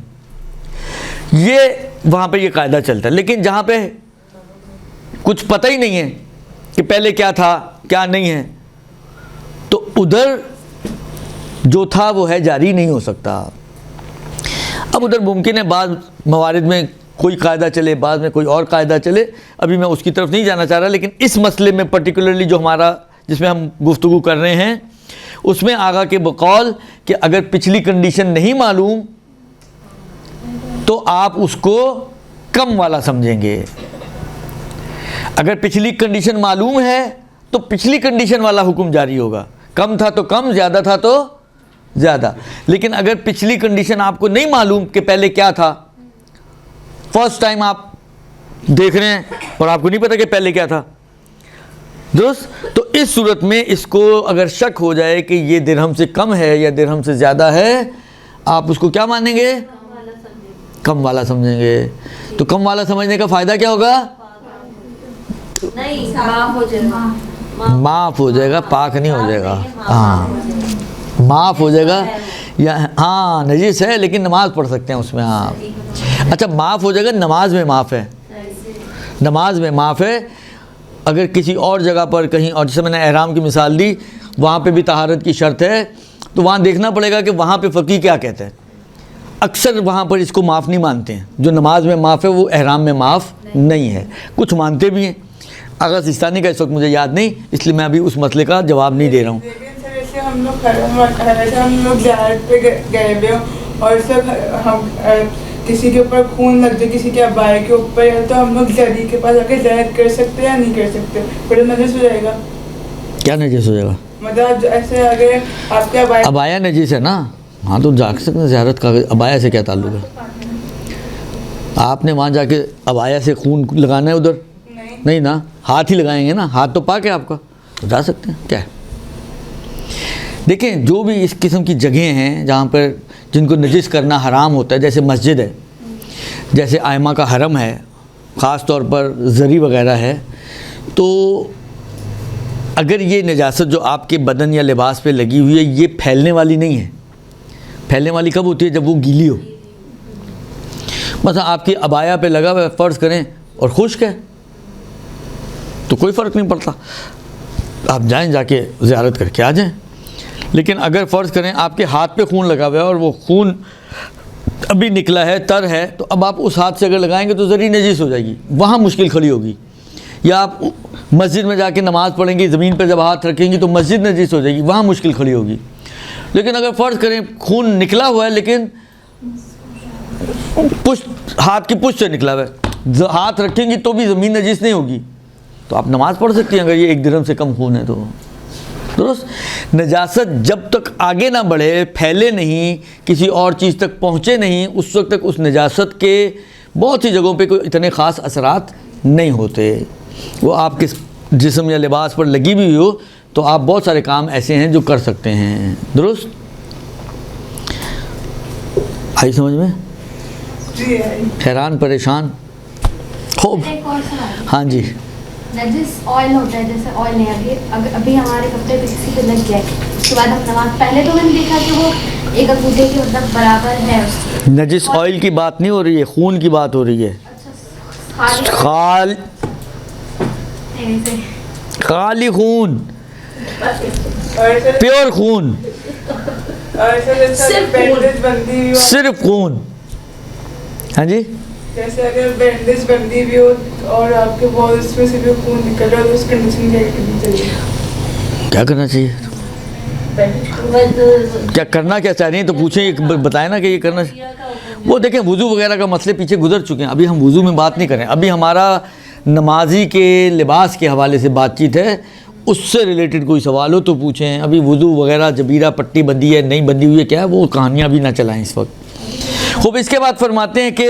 یہ وہاں پہ یہ قاعدہ چلتا ہے۔ لیکن جہاں پہ کچھ پتہ ہی نہیں ہے کہ پہلے کیا تھا کیا نہیں ہے، تو ادھر جو تھا وہ ہے جاری نہیں ہو سکتا۔ اب ادھر ممکن ہے بعض موارد میں کوئی قاعدہ چلے، بعض میں کوئی اور قاعدہ چلے، ابھی میں اس کی طرف نہیں جانا چاہ رہا، لیکن اس مسئلے میں پرٹیکولرلی جو ہمارا جس میں ہم گفتگو کر رہے ہیں اس میں آقا کے بقول کہ اگر پچھلی کنڈیشن نہیں معلوم تو آپ اس کو کم والا سمجھیں گے، اگر پچھلی کنڈیشن معلوم ہے تو پچھلی کنڈیشن والا حکم جاری ہوگا، کم تھا تو کم، زیادہ تھا تو زیادہ۔ لیکن اگر پچھلی کنڈیشن آپ کو نہیں معلوم کہ پہلے کیا تھا، فرسٹ ٹائم آپ دیکھ رہے ہیں اور آپ کو نہیں پتا کہ پہلے کیا تھا، درست؟ تو اس صورت میں اس کو اگر شک ہو جائے کہ یہ درہم سے کم ہے یا درہم سے زیادہ ہے، آپ اس کو کیا مانیں گے؟ کم والا سمجھیں گے۔ تو کم والا سمجھنے کا فائدہ کیا ہوگا؟ نہیں، معاف ہو جائے گا، معاف ہو جائے گا، پاک نہیں ہو جائے گا، ہاں معاف ہو جائے گا، یا ہاں نجس ہے لیکن نماز پڑھ سکتے ہیں اس میں، ہاں اچھا معاف ہو جائے گا، نماز میں معاف ہے، نماز میں معاف ہے۔ اگر کسی اور جگہ پر کہیں اور، جیسے میں نے احرام کی مثال دی، وہاں پہ بھی طہارت کی شرط ہے، تو وہاں دیکھنا پڑے گا کہ وہاں پہ فقیہ کیا کہتے ہیں۔ اکثر وہاں پر اس کو معاف نہیں مانتے ہیں، جو نماز میں معاف ہے وہ احرام میں معاف نہیں ہے، کچھ مانتے بھی ہیں۔ آغا سستانی کا اس وقت مجھے یاد نہیں، اس لیے میں ابھی اس مسئلے کا جواب نہیں دے رہا ہوں۔ لیکن سر ایسے ہم لوگ زیارت پہ گئے ہوئے ہوں اور سب ہم کسی کے اوپر خون لگ جائے، کسی کے ابائے کے اوپر، تو ہم لوگ زری کے پاس آ کے زیارت کر سکتے ہیں یا نہیں کر سکتے؟ پھر نجس ہو جائے گا؟ کیا نجس ہو جائے گا؟ مطلب ایسے اگر آپ کے ابائے ابایا نجس ہے نا، ہاں تو جا سکتے ہیں زیارت کا، ابایا سے کیا تعلق ہے؟ آپ نے وہاں جا کے ابایا سے خون لگانا ہے ادھر؟ نہیں نا، ہاتھ ہی لگائیں گے نا، ہاتھ تو پاک ہے آپ کا، تو جا سکتے ہیں، کیا ہے؟ دیکھیں جو بھی اس قسم کی جگہیں ہیں جہاں پر جن کو نجس کرنا حرام ہوتا ہے، جیسے مسجد ہے، جیسے ائمہ کا حرم ہے، خاص طور پر زری وغیرہ ہے، تو اگر یہ نجاست جو آپ کے بدن یا لباس پہ لگی ہوئی ہے یہ پھیلنے والی نہیں ہے، پھیلنے والی کب ہوتی ہے؟ جب وہ گیلی ہو۔ مثلا آپ کی ابایا پہ لگا ہوا ہے فرض کریں اور خشک ہے تو کوئی فرق نہیں پڑتا، آپ جائیں جا کے زیارت کر کے آ جائیں۔ لیکن اگر فرض کریں آپ کے ہاتھ پہ خون لگا ہوا ہے اور وہ خون ابھی نکلا ہے، تر ہے، تو اب آپ اس ہاتھ سے اگر لگائیں گے تو ذری نجس ہو جائے گی، وہاں مشکل کھڑی ہوگی۔ یا آپ مسجد میں جا کے نماز پڑھیں گی، زمین پہ جب ہاتھ رکھیں گی تو مسجد نجس ہو جائے گی، وہاں مشکل کھڑی ہوگی۔ لیکن اگر فرض کریں خون نکلا ہوا ہے لیکن پشت، ہاتھ کی پشت سے نکلا ہوا ہے، ہاتھ رکھیں گی تو بھی زمین نجس نہیں ہوگی، تو آپ نماز پڑھ سکتی ہیں اگر یہ 1 درہم سے کم خون ہے تو، درست؟ نجاست جب تک آگے نہ بڑھے، پھیلے نہیں، کسی اور چیز تک پہنچے نہیں، اس وقت تک اس نجاست کے بہت سی جگہوں پہ کوئی اتنے خاص اثرات نہیں ہوتے۔ وہ آپ کے جسم یا لباس پر لگی بھی ہو تو آپ بہت سارے کام ایسے ہیں جو کر سکتے ہیں، درست؟ آئی سمجھ میں؟ جی حیران پریشان خوب؟ ایک اور سوال، ہاں جی۔ نجس آئل ہوتا ہے، جیسے آئل نہیں، ابھی ہمارے کپڑے پہ کسی پہ لگ جائے، اس کے بعد ہم نماز، پہلے تو میں نے دیکھا کہ وہ ایک انگوٹھے کے مطلب برابر ہے اس کی۔ نجس آئل کی بات نہیں ہو رہی ہے، خون کی بات ہو رہی ہے، خالی خون، پیور خون، صرف خون۔ ہاں جی، جیسے اگر بینڈیج بندی بھی ہو اور آپ کے بالز میں سے بھی خون نکل رہا ہے تو اس کنڈیشن کیا کرنی چاہیے؟ کیا کرنا چاہیے؟ کیا کرنا کیا چاہ رہی ہیں تو پوچھیں، بتائیں نا کہ یہ کرنا چاہیے۔ وہ دیکھیں وضو وغیرہ کا مسئلے پیچھے گزر چکے ہیں، ابھی ہم وضو میں بات نہیں کریں، ابھی ہمارا نمازی کے لباس کے حوالے سے بات چیت ہے، اس سے ریلیٹڈ کوئی سوال ہو تو پوچھیں. ابھی وضو وغیرہ جبیرہ پٹی بندی ہے نہیں بندی ہوئی ہے کیا ہے وہ کہانیاں بھی نہ چلائیں اس وقت. خوب اس کے بعد فرماتے ہیں کہ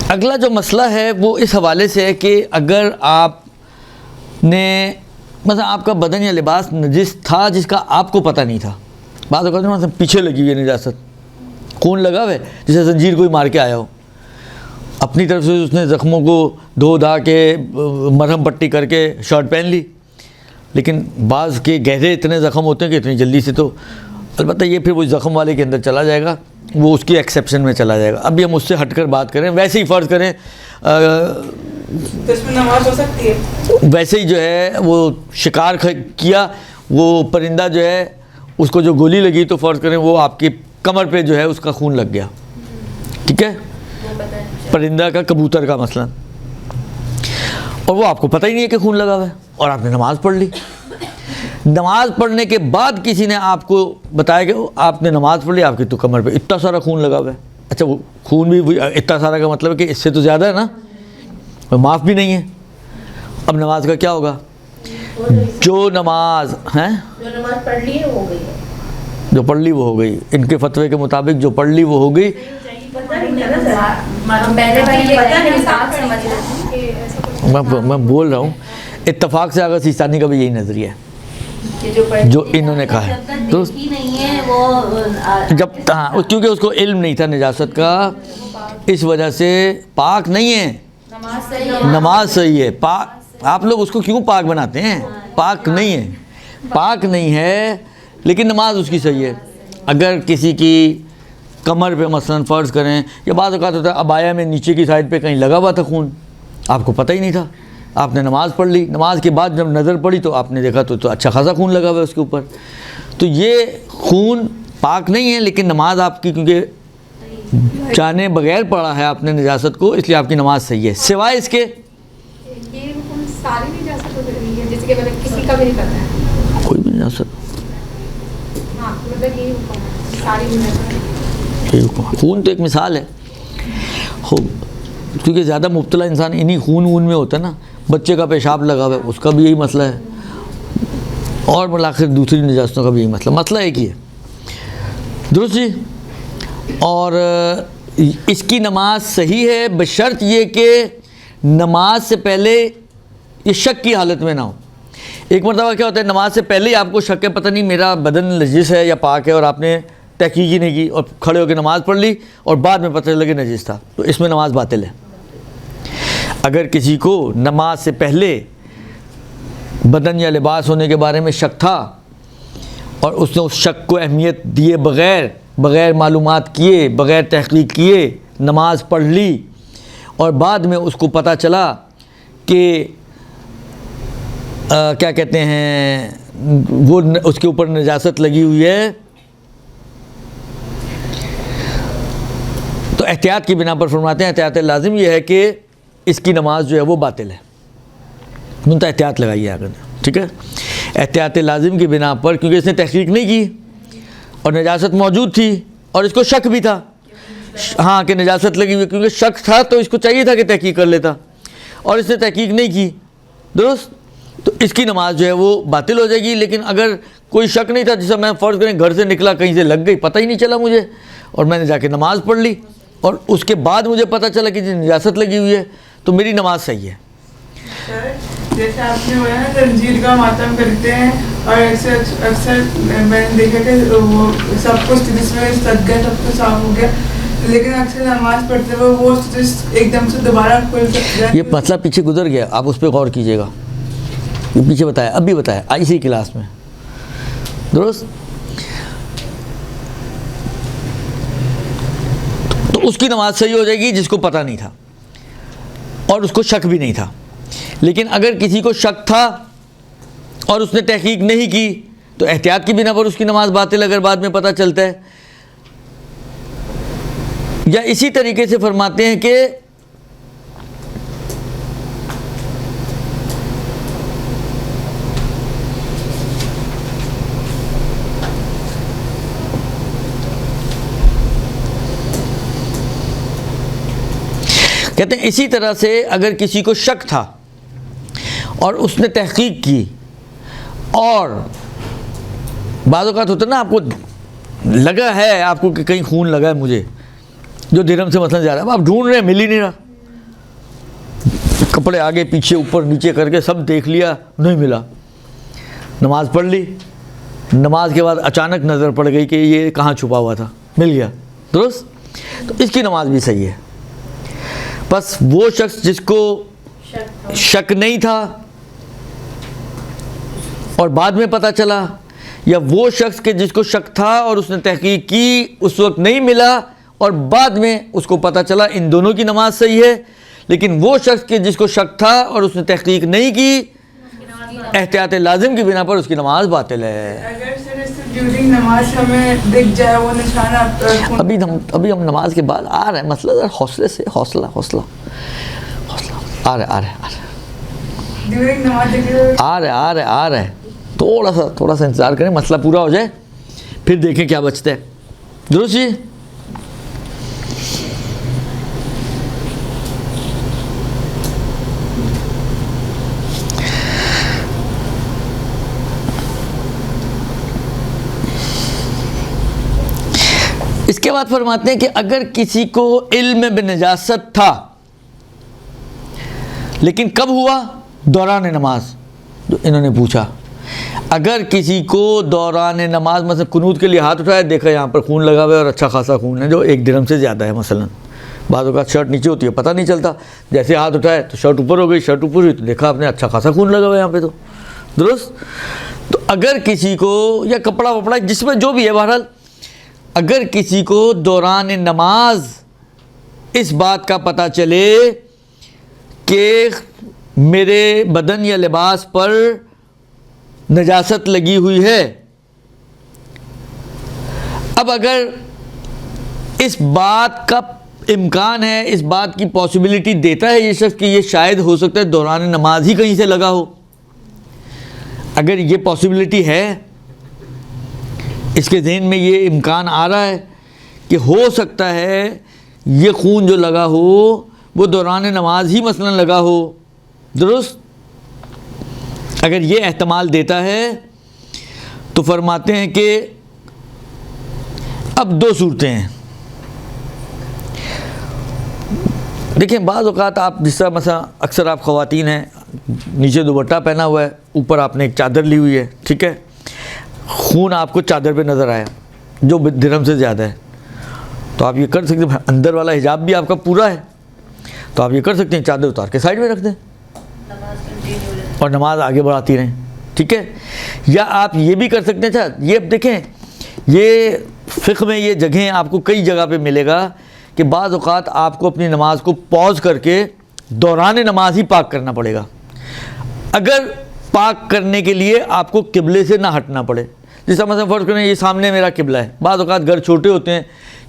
اگلا جو مسئلہ ہے وہ اس حوالے سے ہے کہ اگر آپ نے مثلا آپ کا بدن یا لباس نجس تھا جس کا آپ کو پتہ نہیں تھا. بعض اوقات مثلا پیچھے لگی ہوئی ہے نجاست خون لگا ہوا ہے جسے زنجیر کوئی مار کے آیا ہو اپنی طرف سے اس نے زخموں کو دھو دھا کے مرہم پٹی کر کے شرٹ پہن لی. لیکن بعض کے گہرے اتنے زخم ہوتے ہیں کہ اتنی جلدی سے تو البتہ یہ پھر وہ زخم والے کے اندر چلا جائے گا وہ اس کی ایکسیپشن میں چلا جائے گا. ابھی ہم اس سے ہٹ کر بات کریں ویسے ہی فرض کریں تو اس میں نماز ہو سکتی ہے. ویسے ہی جو ہے وہ شکار کیا وہ پرندہ جو ہے اس کو جو گولی لگی تو فرض کریں وہ آپ کی کمر پہ جو ہے اس کا خون لگ گیا ٹھیک ہے پرندہ کا کبوتر کا مثلا اور وہ آپ کو پتہ ہی نہیں ہے کہ خون لگا ہوا ہے اور آپ نے نماز پڑھ لی. نماز پڑھنے کے بعد کسی نے آپ کو بتایا کہ آپ نے نماز پڑھ لی آپ کی تو کمر پہ اتنا سارا خون لگا ہوا ہے. اچھا وہ خون بھی اتنا سارا کا مطلب ہے کہ اس سے تو زیادہ ہے نا معاف بھی نہیں ہے. اب نماز کا کیا ہوگا جو نماز ہیں جو نماز پڑھ لی ہے وہ ہو گئی ہے جو پڑھ لی وہ ہو گئی ان کے فتوے کے مطابق جو پڑھ لی وہ ہو گئی. میں بول رہا ہوں اتفاق سے اگر سیستانی کا بھی یہی نظریہ ہے جو انہوں نے کہا ہے جب ہاں کیونکہ اس کو علم نہیں تھا نجاست کا اس وجہ سے پاک نہیں ہے نماز صحیح ہے. پاک آپ لوگ اس کو کیوں پاک بناتے ہیں پاک نہیں ہے پاک نہیں ہے لیکن نماز اس کی صحیح ہے. اگر کسی کی کمر پہ مثلا فرض کریں یا بعض اوقات ہوتا ہے ابایا میں نیچے کی سائڈ پہ کہیں لگا ہوا تھا خون آپ کو پتہ ہی نہیں تھا آپ نے نماز پڑھ لی نماز کے بعد جب نظر پڑی تو آپ نے دیکھا تو اچھا خاصا خون لگا ہوا ہے اس کے اوپر. تو یہ خون پاک نہیں ہے لیکن نماز آپ کی کیونکہ جانے بغیر پڑھا ہے آپ نے نجاست کو اس لیے آپ کی نماز صحیح ہے. سوائے اس کے یہ حکم ساری نجاست ہو گئی ہے جیسے کہ مطلب کسی کا بھی نہیں پتہ ہے کوئی بھی نجاست ہاں مطلب یہ حکم ہے ساری نجاست خون تو ایک مثال ہے کیونکہ زیادہ مبتلا انسان انہی خون میں ہوتا ہے نا. بچے کا پیشاب لگا ہوا ہے اس کا بھی یہی مسئلہ ہے اور بالآخر دوسری نجاستوں کا بھی یہی مسئلہ ایک ہی ہے درست جی. اور اس کی نماز صحیح ہے بشرط یہ کہ نماز سے پہلے یہ شک کی حالت میں نہ ہو. ایک مرتبہ کیا ہوتا ہے نماز سے پہلے ہی آپ کو شک ہے پتہ نہیں میرا بدن نجس ہے یا پاک ہے اور آپ نے تحقیق ہی نہیں کی اور کھڑے ہو کے نماز پڑھ لی اور بعد میں پتہ چلا کہ نجس تھا تو اس میں نماز باطل ہے. اگر کسی کو نماز سے پہلے بدن یا لباس ہونے کے بارے میں شک تھا اور اس نے اس شک کو اہمیت دیے بغیر معلومات کیے بغیر تحقیق کیے نماز پڑھ لی اور بعد میں اس کو پتہ چلا کہ کیا کہتے ہیں وہ اس کے اوپر نجاست لگی ہوئی ہے تو احتیاط کی بنا پر فرماتے ہیں احتیاط لازم یہ ہے کہ اس کی نماز جو ہے وہ باطل ہے. تو احتیاط لگائیے آگے ٹھیک ہے. احتیاط لازم کی بنا پر کیونکہ اس نے تحقیق نہیں کی اور نجاست موجود تھی اور اس کو شک بھی تھا ہاں کہ نجاست لگی ہوئی کیونکہ شک تھا تو اس کو چاہیے تھا کہ تحقیق کر لیتا اور اس نے تحقیق نہیں کی درست تو اس کی نماز جو ہے وہ باطل ہو جائے گی. لیکن اگر کوئی شک نہیں تھا جیسا میں فرض کریں گھر سے نکلا کہیں سے لگ گئی پتہ ہی نہیں چلا مجھے اور میں نے جا کے نماز پڑھ لی اور اس کے بعد مجھے پتہ چلا کہ نجاست لگی ہوئی ہے تو میری نماز صحیح ہے. جیسے آپ نے بولا نا زنجیر کا ماتم کرتے ہیں اور اکثر میں نے دیکھا کہ وہ سب کچھ جس میں سد گیا سب کچھ صاف ہو گیا لیکن اکثر نماز پڑھتے ہوئے وہ ایک دم سے دوبارہ کھل سکتا ہے. یہ مسئلہ پیچھے گزر گیا آپ اس پہ غور کیجیے گا یہ پیچھے بتایا اب بھی بتایا اسی کلاس میں درست. تو اس کی نماز صحیح ہو جائے گی جس کو پتہ نہیں تھا اور اس کو شک بھی نہیں تھا. لیکن اگر کسی کو شک تھا اور اس نے تحقیق نہیں کی تو احتیاط کی بنا پر اس کی نماز باطل اگر بعد میں پتہ چلتا ہے. یا اسی طریقے سے فرماتے ہیں کہ کہتے ہیں اسی طرح سے اگر کسی کو شک تھا اور اس نے تحقیق کی، اور بعض اوقات ہوتا ہے نا آپ کو لگا ہے آپ کو کہ کہیں خون لگا ہے مجھے جو درہم سے مثلا جا رہا ہے، اب آپ ڈھونڈ رہے ہیں مل ہی نہیں رہا، کپڑے آگے پیچھے اوپر نیچے کر کے سب دیکھ لیا نہیں ملا، نماز پڑھ لی، نماز کے بعد اچانک نظر پڑ گئی کہ یہ کہاں چھپا ہوا تھا، مل گیا، درست؟ تو اس کی نماز بھی صحیح ہے۔ بس وہ شخص جس کو شک نہیں تھا اور بعد میں پتہ چلا، یا وہ شخص کہ جس کو شک تھا اور اس نے تحقیق کی اس وقت نہیں ملا اور بعد میں اس کو پتہ چلا، ان دونوں کی نماز صحیح ہے۔ لیکن وہ شخص کہ جس کو شک تھا اور اس نے تحقیق نہیں کی، احتیاط لازم کی بنا پر اس کی نماز باطل ہے۔ اگر صرف ڈیورنگ نماز ہمیں دکھ جائے وہ نشان ابھی ہم نماز کے بعد آ رہے ہیں، مسئلہ ذرا حوصلے سے، حوصلہ آ رہے ڈیورنگ نماز آ رہے تھوڑا سا انتظار کریں، مسئلہ پورا ہو جائے پھر دیکھیں کیا بچتا ہے، درست جی؟ اس کے بعد فرماتے ہیں کہ اگر کسی کو علم بنجاست تھا لیکن کب ہوا؟ دوران نماز۔ جو انہوں نے پوچھا اگر کسی کو دوران نماز مثلا قنوت کے لیے ہاتھ اٹھایا، دیکھا یہاں پر خون لگا ہوا ہے اور اچھا خاصا خون ہے جو 1 درہم سے زیادہ ہے، مثلا بعض اوقات شرٹ نیچے ہوتی ہے پتہ نہیں چلتا، جیسے ہاتھ اٹھایا تو شرٹ اوپر ہو گئی، شرٹ اوپر ہوئی تو دیکھا آپ نے اچھا خاصا خون لگا ہوا ہے یہاں پہ، تو درست؟ تو اگر کسی کو یا کپڑا وپڑا جس میں جو بھی ہے، بہرحال اگر کسی کو دوران نماز اس بات کا پتہ چلے کہ میرے بدن یا لباس پر نجاست لگی ہوئی ہے، اب اگر اس بات کا امکان ہے، اس بات کی پاسبلٹی دیتا ہے یہ شخص کہ یہ شاید ہو سکتا ہے دوران نماز ہی کہیں سے لگا ہو، اگر یہ پاسبلٹی ہے، اس کے ذہن میں یہ امکان آ رہا ہے کہ ہو سکتا ہے یہ خون جو لگا ہو وہ دوران نماز ہی مثلا لگا ہو، درست؟ اگر یہ احتمال دیتا ہے تو فرماتے ہیں کہ اب 2 صورتیں ہیں۔ دیکھیں بعض اوقات آپ جس طرح مثلا اکثر آپ خواتین ہیں، نیچے دوپٹہ پہنا ہوا ہے، اوپر آپ نے ایک چادر لی ہوئی ہے، ٹھیک ہے، خون آپ کو چادر پہ نظر آیا جو درہم سے زیادہ ہے، تو آپ یہ کر سکتے ہیں، اندر والا حجاب بھی آپ کا پورا ہے تو آپ یہ کر سکتے ہیں چادر اتار کے سائڈ میں رکھ دیں اور نماز آگے بڑھاتی رہیں، ٹھیک ہے۔ یا آپ یہ بھی کر سکتے ہیں، اچھا یہ اب دیکھیں یہ فقہ میں یہ جگہیں آپ کو کئی جگہ پہ ملے گا کہ بعض اوقات آپ کو اپنی نماز کو پاز کر کے دوران نماز ہی پاک کرنا پڑے گا، اگر پاک کرنے کے لیے آپ کو قبلے سے نہ ہٹنا پڑے، جس طرح مثلا فرض کریں یہ سامنے میرا قبلہ ہے، بعض اوقات گھر چھوٹے ہوتے ہیں،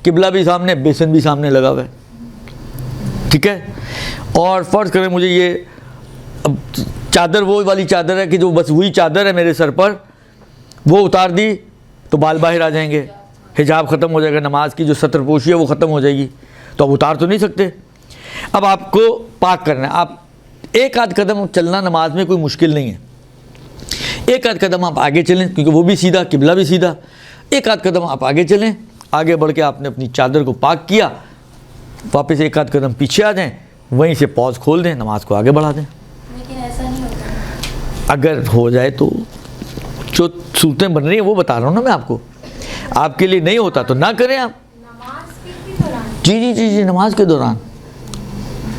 قبلہ بھی سامنے، بیسن بھی سامنے لگا ہوا ہے، ٹھیک ہے، اور فرض کریں مجھے یہ اب چادر وہ والی چادر ہے کہ جو بس وہی چادر ہے میرے سر پر، وہ اتار دی تو بال باہر آ جائیں گے، حجاب ختم ہو جائے گا، نماز کی جو ستر پوشی ہے وہ ختم ہو جائے گی، تو اب اتار تو نہیں سکتے، اب آپ کو پاک کرنا ہے، آپ 1 آدھ قدم چلنا نماز میں کوئی مشکل نہیں ہے، 1 آدھ قدم آپ آگے چلیں کیونکہ وہ بھی سیدھا، قبلہ بھی سیدھا، 1 آدھ قدم آپ آگے چلیں، آگے بڑھ کے آپ نے اپنی چادر کو پاک کیا، واپس 1 آدھ قدم پیچھے آ جائیں، وہیں سے پاز کھول دیں، نماز کو آگے بڑھا دیں۔ لیکن ایسا نہیں ہوتا، اگر ہو جائے تو جو صورتیں بن رہی ہیں وہ بتا رہا ہوں نا میں آپ کو، آپ کے لیے نہیں ہوتا تو نہ کریں آپ۔ جی نماز کے دوران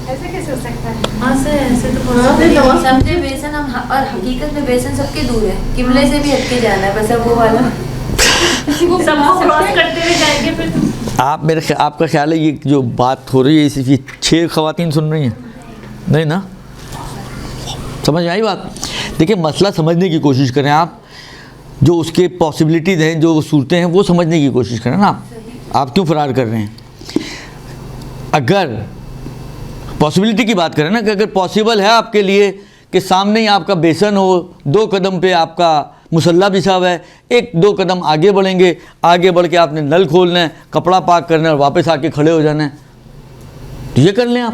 ایسے کیسے ہو سکتا ہے؟ ہاں سے ایسے تو سمجھے بیسن ہم، اور حقیقت میں بیسن سب کے دور ہے، قبلے سے بھی ہٹ کے جانا ہے، بس اب وہ والا کرتے ہوئے جائیں گے پھر آپ کا خیال ہے یہ جو بات ہو رہی ہے صرف یہ 6 خواتین سن رہی ہیں؟ نہیں نا، سمجھ آئی بات؟ دیکھیں مسئلہ سمجھنے کی کوشش کریں آپ، جو اس کے پاسبلٹیز ہیں، جو صورتیں ہیں وہ سمجھنے کی کوشش کریں نا آپ کیوں فرار کر رہے ہیں؟ اگر پاسبلٹی کی بات کریں نا کہ اگر پاسبل ہے آپ کے لیے کہ سامنے ہی آپ کا بیسن ہو، 2 قدم پہ آپ کا مصلی بچھا ہوا ہے، 1-2 قدم آگے بڑھیں گے، آگے بڑھ کے آپ نے نل کھولنا ہے، کپڑا پاک کرنا ہے اور واپس آ کے کھڑے ہو جانا ہے، تو یہ کر لیں آپ،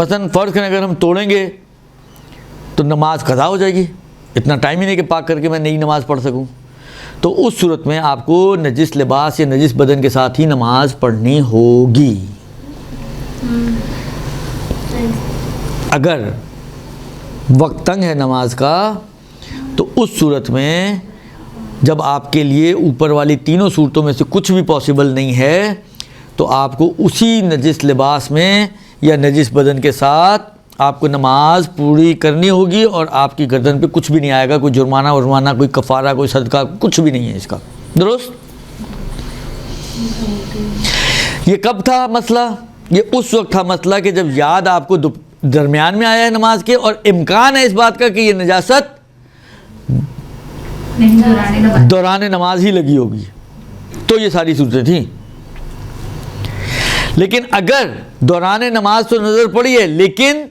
مثلا فرض کریں اگر ہم توڑیں گے تو نماز قضا ہو جائے گی، اتنا ٹائم ہی نہیں کہ پاک کر کے میں نئی نماز پڑھ سکوں. تو اس صورت میں آپ کو نجس لباس یا نجس بدن کے ساتھ ہی نماز پڑھنی ہوگی. اگر وقت تنگ ہے نماز کا تو اس صورت میں جب آپ کے لیے اوپر والی تینوں صورتوں میں سے کچھ بھی پاسبل نہیں ہے تو آپ کو اسی نجس لباس میں یا نجس بدن کے ساتھ آپ کو نماز پوری کرنی ہوگی، اور آپ کی گردن پہ کچھ بھی نہیں آئے گا، کوئی جرمانہ ورمانہ، کوئی کفارہ، کوئی صدقہ، کچھ بھی نہیں ہے اس کا. درست؟ یہ کب تھا مسئلہ؟ یہ اس وقت تھا مسئلہ کہ جب یاد آپ کو درمیان میں آیا ہے نماز کے اور امکان ہے اس بات کا کہ یہ نجاست دوران نماز ہی لگی ہوگی، تو یہ ساری صورتیں تھیں. لیکن اگر دوران نماز تو نظر پڑی ہے لیکن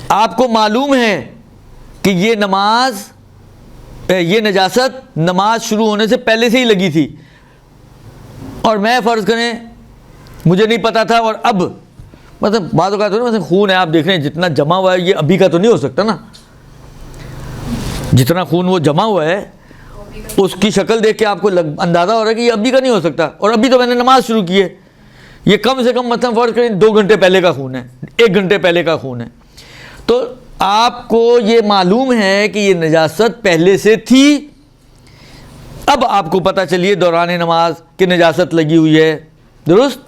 آپ کو معلوم ہے کہ یہ نجاست نماز شروع ہونے سے پہلے سے ہی لگی تھی، اور میں فرض کریں مجھے نہیں پتا تھا، اور اب مطلب بعض اوقات مثلا خون ہے، آپ دیکھ رہے ہیں جتنا جمع ہوا ہے یہ ابھی کا تو نہیں ہو سکتا نا، جتنا خون وہ جمع ہوا ہے اس کی شکل دیکھ کے آپ کو اندازہ ہو رہا ہے کہ یہ ابھی کا نہیں ہو سکتا، اور ابھی تو میں نے نماز شروع کی ہے. یہ کم سے کم مثلا فرض کریں 2 گھنٹے پہلے کا خون ہے، 1 گھنٹے پہلے کا خون ہے. تو آپ کو یہ معلوم ہے کہ یہ نجاست پہلے سے تھی، اب آپ کو پتہ چلیے دوران نماز کہ نجاست لگی ہوئی ہے. درست؟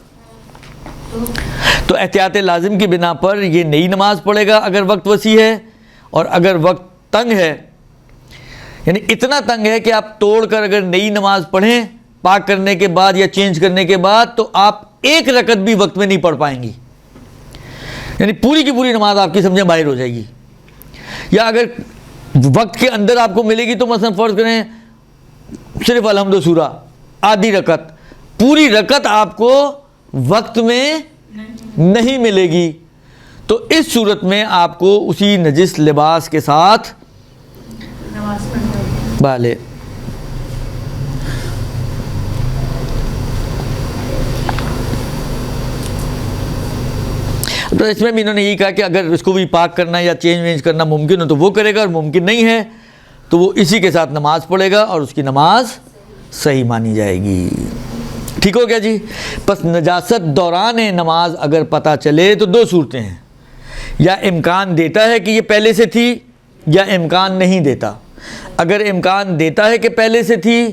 تو احتیاط لازم کی بنا پر یہ نئی نماز پڑھے گا اگر وقت وسیع ہے، اور اگر وقت تنگ ہے یعنی اتنا تنگ ہے کہ آپ توڑ کر اگر نئی نماز پڑھیں پاک کرنے کے بعد یا چینج کرنے کے بعد تو آپ 1 رکعت بھی وقت میں نہیں پڑھ پائیں گی، یعنی پوری کی پوری نماز آپ کی سمجھیں باہر ہو جائے گی. یا اگر وقت کے اندر آپ کو ملے گی تو مثلا فرض کریں صرف الحمد سورہ آدھی رکعت، پوری رکعت آپ کو وقت میں نہیں ملے گی. تو اس صورت میں آپ کو اسی نجس لباس کے ساتھ بالے تو اس میں بھی انہوں نے یہی کہا کہ اگر اس کو بھی پاک کرنا یا چینج وینج کرنا ممکن ہو تو وہ کرے گا، اور ممکن نہیں ہے تو وہ اسی کے ساتھ نماز پڑھے گا اور اس کی نماز صحیح مانی جائے گی. ٹھیک ہو گیا جی؟ پس نجاست دوران نماز اگر پتہ چلے تو 2 صورتیں ہیں، یا امکان دیتا ہے کہ یہ پہلے سے تھی یا امکان نہیں دیتا. اگر امکان دیتا ہے کہ پہلے سے تھی،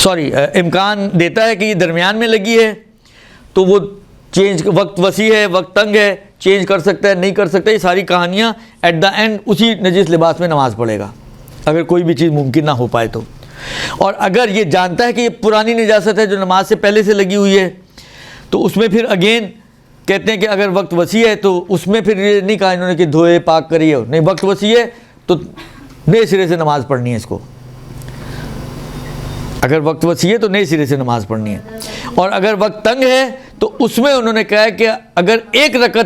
امکان دیتا ہے کہ یہ درمیان میں لگی ہے تو وہ چینج، وقت وسیع ہے، وقت تنگ ہے، چینج کر سکتا ہے نہیں کر سکتا، یہ ساری کہانیاں ایٹ دا اینڈ اسی نجس لباس میں نماز پڑھے گا اگر کوئی بھی چیز ممکن نہ ہو پائے تو. اور اگر یہ جانتا ہے کہ یہ پرانی نجاست ہے جو نماز سے پہلے سے لگی ہوئی ہے تو اس میں پھر اگین کہتے ہیں کہ اگر وقت وسیع ہے تو اس میں پھر یہ نہیں کہا انہوں نے کہ دھوئے پاک کریے، نہیں، وقت وسیع ہے تو نئے سرے سے نماز پڑھنی ہے اس کو. اگر وقت وسیع ہے تو نئے سرے سے نماز پڑھنی ہے. اور اگر وقت تنگ ہے تو اس میں انہوں نے کہا کہ اگر 1 رکعت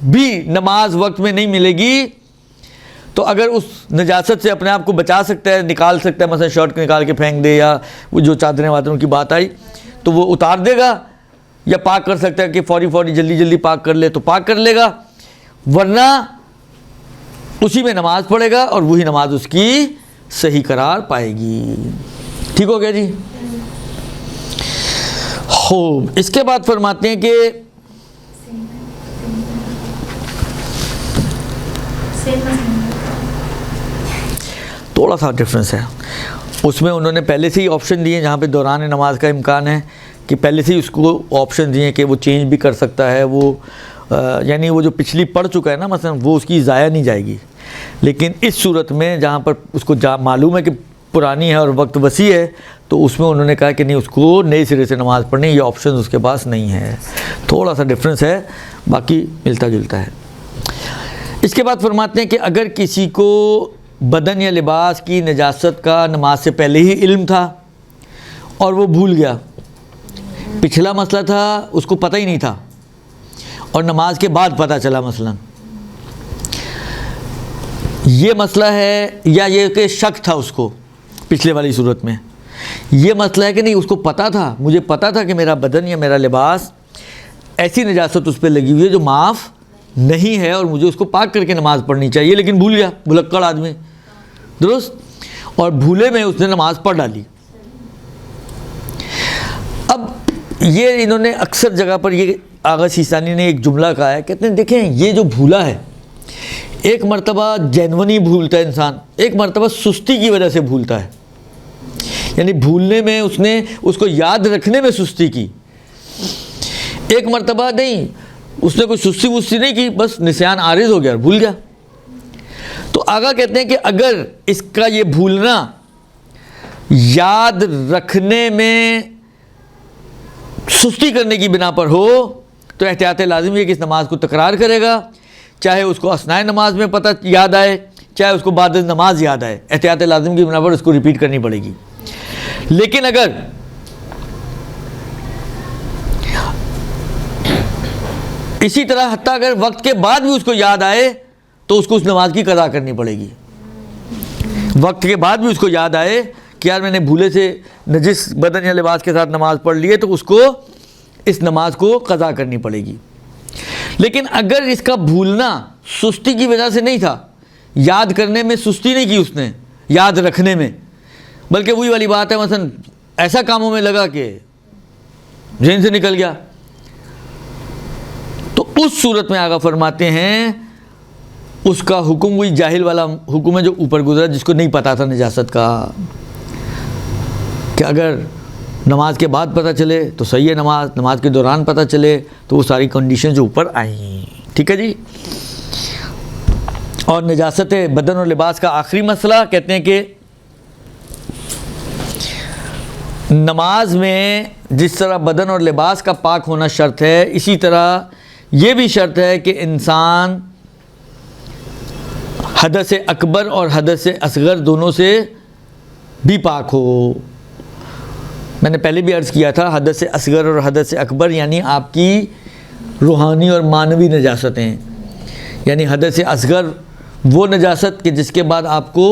بھی نماز وقت میں نہیں ملے گی تو اگر اس نجاست سے اپنے آپ کو بچا سکتا ہے، نکال سکتا ہے، مثلا شرٹ نکال کے پھینک دے، یا وہ جو چادریں وادروں کی بات آئی تو وہ اتار دے گا، یا پاک کر سکتا ہے کہ فوری جلدی جلدی پاک کر لے تو پاک کر لے گا، ورنہ اسی میں نماز پڑھے گا اور وہی نماز اس کی صحیح قرار پائے گی. ٹھیک ہو گیا جی؟ خوب. اس کے بعد فرماتے ہیں کہ تھوڑا سا ڈفرینس ہے اس میں. انہوں نے پہلے سے ہی آپشن دیے جہاں پہ دوران نماز کا امکان ہے کہ پہلے سے ہی اس کو آپشن دیے کہ وہ چینج بھی کر سکتا ہے، وہ یعنی وہ جو پچھلی پڑھ چکا ہے نا مثلا وہ اس کی ضائع نہیں جائے گی. لیکن اس صورت میں جہاں پر اس کو معلوم ہے کہ پرانی ہے اور وقت وسیع ہے تو اس میں انہوں نے کہا کہ نہیں، اس کو نئے سرے سے نماز پڑھنی، یہ آپشن اس کے پاس نہیں ہے. تھوڑا سا ڈفرینس ہے، باقی ملتا جلتا ہے. اس کے بعد فرماتے ہیں کہ اگر کسی کو بدن یا لباس کی نجاست کا نماز سے پہلے ہی علم تھا اور وہ بھول گیا، پچھلا مسئلہ تھا اس کو پتہ ہی نہیں تھا اور نماز کے بعد پتہ چلا مثلا، یہ مسئلہ ہے، یا یہ کہ شک تھا اس کو پچھلے والی صورت میں، یہ مسئلہ ہے کہ نہیں اس کو پتہ تھا، مجھے پتہ تھا کہ میرا بدن یا میرا لباس ایسی نجاست اس پہ لگی ہوئی ہے جو معاف نہیں ہے اور مجھے اس کو پاک کر کے نماز پڑھنی چاہیے، لیکن بھول گیا، بھلکڑ آدمی، درست، اور بھولے میں اس نے نماز پڑھ ڈالی۔ اب یہ انہوں نے اکثر جگہ پر یہ آغا سیستانی نے ایک جملہ کہا ہے، کہتے ہیں دیکھیں یہ جو بھولا ہے، ایک مرتبہ جینونی بھولتا ہے انسان، ایک مرتبہ سستی کی وجہ سے بھولتا ہے، یعنی بھولنے میں اس نے اس کو یاد رکھنے میں سستی کی، ایک مرتبہ نہیں اس نے کوئی سستی وستی نہیں کی، بس نسیان عارض ہو گیا اور بھول گیا۔ تو آگا کہتے ہیں کہ اگر اس کا یہ بھولنا یاد رکھنے میں سستی کرنے کی بنا پر ہو تو احتیاط لازم ہے کہ اس نماز کو تکرار کرے گا، چاہے اس کو اثناء نماز میں پتہ یاد آئے، چاہے اس کو بعد نماز یاد آئے، احتیاط لازم کی بنا پر اس کو ریپیٹ کرنی پڑے گی۔ لیکن اگر اسی طرح حتیٰ اگر وقت کے بعد بھی اس کو یاد آئے تو اس کو اس نماز کی قضا کرنی پڑے گی، وقت کے بعد بھی اس کو یاد آئے کہ یار میں نے بھولے سے نجس بدن یا لباس کے ساتھ نماز پڑھ لی ہے، تو اس کو اس نماز کو قضا کرنی پڑے گی۔ لیکن اگر اس کا بھولنا سستی کی وجہ سے نہیں تھا، یاد کرنے میں سستی نہیں کی اس نے، یاد رکھنے میں، بلکہ وہی والی بات ہے مثلا ایسا کاموں میں لگا کہ ذہن سے نکل گیا، تو اس صورت میں آگا فرماتے ہیں اس کا حکم وہی جاہل والا حکم ہے جو اوپر گزرا، جس کو نہیں پتا تھا نجاست کا، کہ اگر نماز کے بعد پتہ چلے تو صحیح ہے، نماز کے دوران پتہ چلے تو وہ ساری کنڈیشن جو اوپر آئیں، ٹھیک ہے جی۔ اور نجاست بدن اور لباس کا آخری مسئلہ کہتے ہیں کہ نماز میں جس طرح بدن اور لباس کا پاک ہونا شرط ہے، اسی طرح یہ بھی شرط ہے کہ انسان حدث اکبر اور حدث اصغر دونوں سے بھی پاک ہو۔ میں نے پہلے بھی عرض کیا تھا، حدث اصغر اور حدث اکبر یعنی آپ کی روحانی اور معنوی نجاستیں، یعنی حدث اصغر وہ نجاست کہ جس کے بعد آپ کو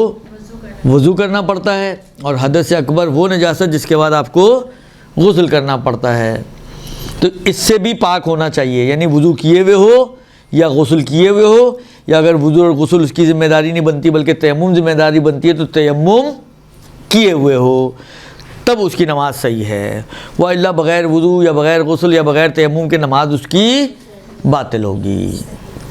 وضو کرنا پڑتا ہے، اور حدث اکبر وہ نجاست جس کے بعد آپ کو غسل کرنا پڑتا ہے، تو اس سے بھی پاک ہونا چاہیے، یعنی وضو کیے ہوئے ہو یا غسل کیے ہوئے ہو، یا اگر وضو اور غسل اس کی ذمہ داری نہیں بنتی بلکہ تیمم ذمہ داری بنتی ہے تو تیمم کیے ہوئے ہو، تب اس کی نماز صحیح ہے، وَإِلَّا بغیر وضو یا بغیر غسل یا بغیر تیمم کے نماز اس کی باطل ہوگی۔